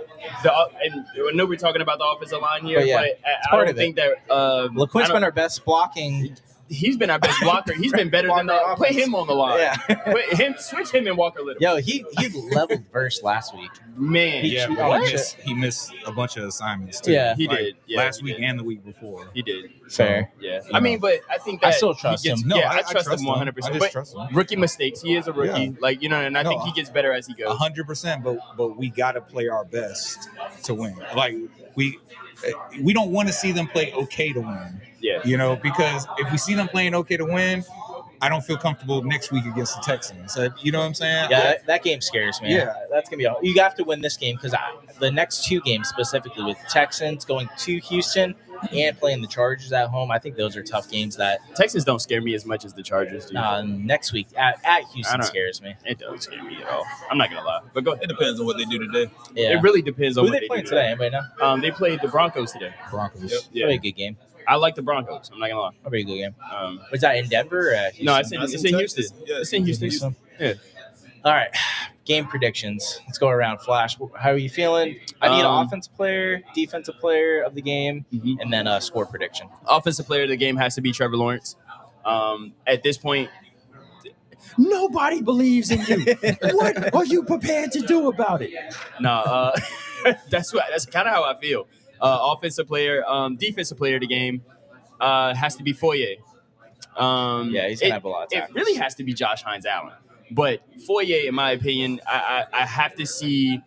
Speaker 2: and I know we're talking about the offensive line here, but I don't think that
Speaker 1: LaQuint's been our best blocking.
Speaker 2: He's been our best blocker. He's been better than put him on the line. Yeah. Switch him and Walker Little.
Speaker 1: Yo, he leveled verse last week.
Speaker 2: Man,
Speaker 3: he missed a bunch of assignments too.
Speaker 2: Yeah, he did.
Speaker 3: Last week and the week before.
Speaker 2: He did.
Speaker 1: Fair.
Speaker 2: Yeah. I mean, but I think that
Speaker 1: I still trust him.
Speaker 2: No, I trust him 100%. But trust him. Rookie mistakes. He is a rookie. And I think he gets better as he goes.
Speaker 3: 100%. But we got to play our best to win. We don't want to see them play okay to win. Yeah. Because if we see them playing okay to win, I don't feel comfortable next week against the Texans. You know what I'm saying?
Speaker 1: Yeah, that game scares me. Yeah. That's going to be you have to win this game because the next two games specifically with Texans going to Houston and playing the Chargers at home, I think those are tough games that
Speaker 2: Texans don't scare me as much as the Chargers do.
Speaker 1: Next week at Houston scares me.
Speaker 2: It doesn't scare me at all. I'm not going to lie. But go ahead.
Speaker 4: It depends on what they do today.
Speaker 2: Yeah. It really depends on
Speaker 1: what
Speaker 2: they
Speaker 1: do
Speaker 2: play
Speaker 1: today. Anybody know?
Speaker 2: They played the Broncos today.
Speaker 3: Broncos.
Speaker 2: Yep.
Speaker 1: Yeah. Probably a good game.
Speaker 2: I like the Broncos. I'm not gonna lie.
Speaker 1: Probably a good game. Was that in Denver? Or Houston?
Speaker 2: No, it's in Houston. Yeah, it's in Houston. Yeah.
Speaker 1: All right. Game predictions. Let's go around. Flash. How are you feeling? I need an offensive player, defensive player of the game, and then a score prediction.
Speaker 2: Offensive player of the game has to be Trevor Lawrence. At this point, nobody believes in you. What are you prepared to do about it? No, that's kind of how I feel. Offensive player, defensive player of the game has to be Foye.
Speaker 1: Yeah, he's gonna have a lot of
Speaker 2: It
Speaker 1: tackles.
Speaker 2: really has to be Josh Hines Allen. But Foye, in my opinion, I have to see,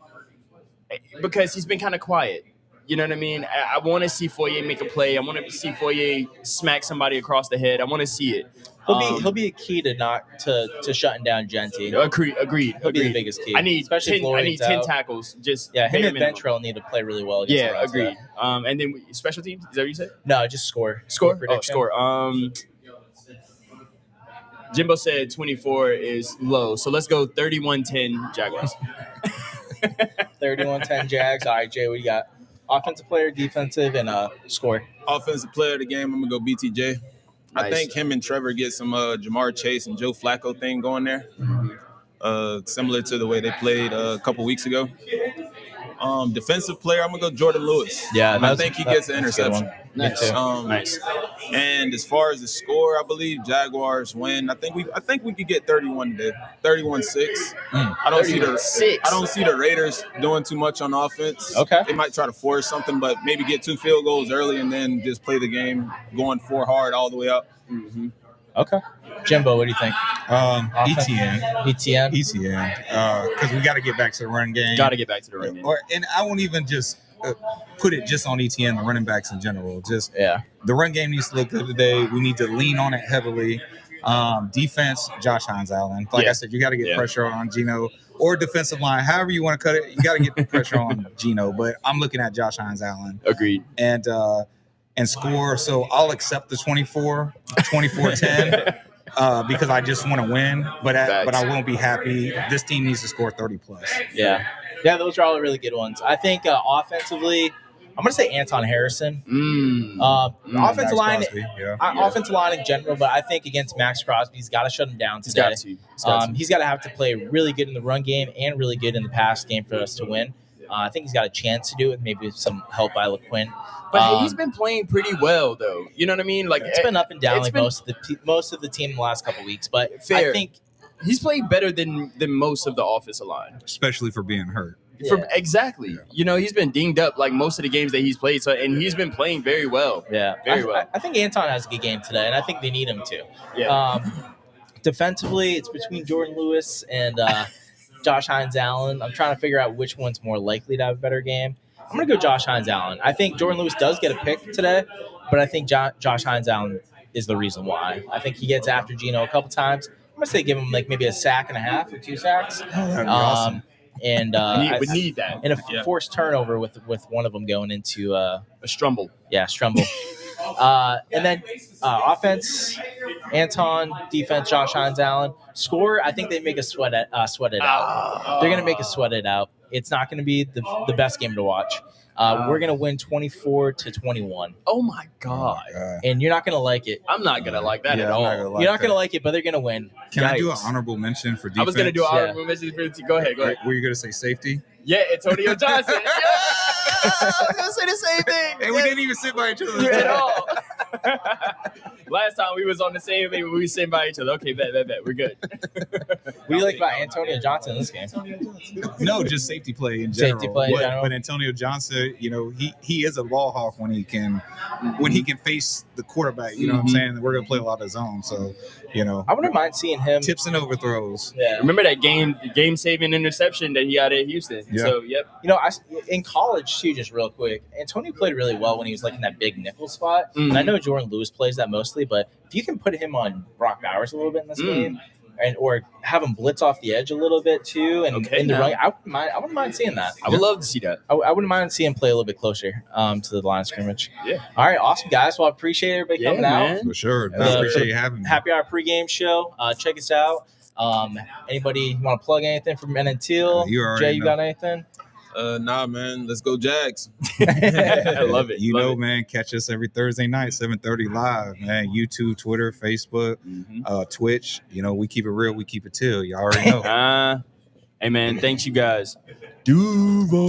Speaker 2: because he's been kind of quiet. You know what I mean? I want to see Foye make a play. I want to see Foye smack somebody across the head. I want to see it.
Speaker 1: He'll be a key to shutting down Genty.
Speaker 2: Agreed.
Speaker 1: He'll be the biggest key.
Speaker 2: I need
Speaker 1: especially
Speaker 2: 10 tackles. Just
Speaker 1: him
Speaker 2: bare
Speaker 1: and
Speaker 2: minimum.
Speaker 1: Ventrell need to play really well. Against the run
Speaker 2: Agreed.
Speaker 1: today.
Speaker 2: And then special teams. Is that what you said?
Speaker 1: No, just score.
Speaker 2: Score.
Speaker 1: Prediction.
Speaker 2: Score. Jimbo said 24 is low, so let's go 31-10 Jaguars.
Speaker 1: 31-10 Jags. All right, Jay, what you got? Offensive player, defensive, and score.
Speaker 4: Offensive player of the game, I'm gonna go BTJ. I think him and Trevor get some Jamar Chase and Joe Flacco thing going there, similar to the way they played a couple weeks ago. Defensive player, I'm gonna go Jordan Lewis.
Speaker 1: Yeah,
Speaker 4: I think he gets an interception.
Speaker 2: Nice. Nice.
Speaker 4: And as far as the score, I believe Jaguars win. I think we could get 31 today, 31-6. I don't see the Raiders doing too much on offense.
Speaker 1: Okay.
Speaker 4: They might try to force something, but maybe get 2 field goals early and then just play the game going 4 hard all the way up.
Speaker 2: Mm-hmm.
Speaker 1: Okay. Jimbo, what do you think?
Speaker 3: ETN, because we got to get back to the run game.
Speaker 2: Got to get back to the run game.
Speaker 3: And I won't even just put it just on ETN, the running backs in general. Just the run game needs to look good today. We need to lean on it heavily. Defense, Josh Hines Allen. Like I said, you got to get pressure on Geno or defensive line. However you want to cut it, you got to get pressure on Geno. But I'm looking at Josh Hines Allen.
Speaker 2: Agreed.
Speaker 3: And score. So I'll accept the 24-10 because I just want to win. But I won't be happy. This team needs to score 30 plus.
Speaker 1: Yeah, those are all really good ones. I think offensively, I'm going to say Anton Harrison. Offensive line, offensive line in general, but I think against Max Crosby, he's got to shut him down today. He's got to have to play really good in the run game and really good in the pass game for us to win. I think he's got a chance to do it, maybe with some help by LeQuinn.
Speaker 2: But he's been playing pretty well, though. You know what I mean? Like
Speaker 1: it's been up and down, like most of the team in the last couple of weeks. But I think
Speaker 2: he's played better than most of the offensive line,
Speaker 3: especially for being hurt.
Speaker 2: Exactly. Yeah. You know, he's been dinged up like most of the games that he's played. So, and he's been playing very well.
Speaker 1: Yeah,
Speaker 2: very well.
Speaker 1: I think Anton has a good game today, and I think they need him to.
Speaker 2: Yeah.
Speaker 1: Defensively, it's between Jordan Lewis and Josh Hines Allen. I'm trying to figure out which one's more likely to have a better game. I'm going to go Josh Hines Allen. I think Jordan Lewis does get a pick today, but I think Josh Hines Allen is the reason why. I think he gets after Geno a couple times. I'm going to say give him like maybe a sack and a half or 2 sacks.
Speaker 3: That'd be awesome.
Speaker 1: And
Speaker 2: we need that.
Speaker 1: And a forced turnover with one of them going into a
Speaker 2: Strumble.
Speaker 1: Yeah, Strumble. And then offense, Anton. Defense, Josh Hines Allen. Score, I think they make us sweat it out. They're going to make us sweat it out. It's not going to be the best game to watch. We're going to win 24-21.
Speaker 2: Oh, my God.
Speaker 1: And you're not going to like it.
Speaker 2: I'm not going to like that at all.
Speaker 1: You're not going to like it, but they're going to win.
Speaker 3: Can I do an honorable mention for defense?
Speaker 2: I was going to do an honorable mention for Go ahead.
Speaker 3: Were you going to say safety?
Speaker 2: Yeah, Antonio Johnson. I was going to say the same thing.
Speaker 3: And we didn't even sit by each other
Speaker 2: at all. Last time we was on the same thing, we were sitting by each other. Okay, bet. We're good.
Speaker 1: What do you like about Antonio Johnson in this game?
Speaker 3: No, just safety play in general.
Speaker 1: But
Speaker 3: Antonio Johnson, you know, he is a ball hawk when he can face the quarterback. You know what I'm saying? We're gonna play a lot of zone, so you know.
Speaker 1: I wouldn't mind seeing him
Speaker 3: tips and overthrows.
Speaker 1: Yeah.
Speaker 2: Remember that game saving interception that he got at Houston?
Speaker 3: Yeah.
Speaker 2: So yep.
Speaker 1: You know, in college too, just real quick, Antonio played really well when he was like in that big nickel spot. Mm-hmm. And I know Jordan Lewis plays that mostly, but if you can put him on Brock Bowers a little bit in this game, or have him blitz off the edge a little bit too, and in the run, I wouldn't mind seeing that.
Speaker 2: I would love to see that.
Speaker 1: I wouldn't mind seeing him play a little bit closer to the line of scrimmage.
Speaker 2: Yeah.
Speaker 1: All right, awesome guys. Well, I appreciate everybody coming out.
Speaker 3: For sure. I appreciate you having me.
Speaker 1: Happy Hour pregame show. Check us out. Anybody want to plug anything from Men and Teal? Jay, you got anything?
Speaker 4: Nah, man. Let's go Jags.
Speaker 2: I love it.
Speaker 3: Man, catch us every Thursday night, 7:30 live, man. YouTube, Twitter, Facebook, Twitch. You know, we keep it real. We keep it till. You already know.
Speaker 2: Hey, man. Thanks, you guys. Duval.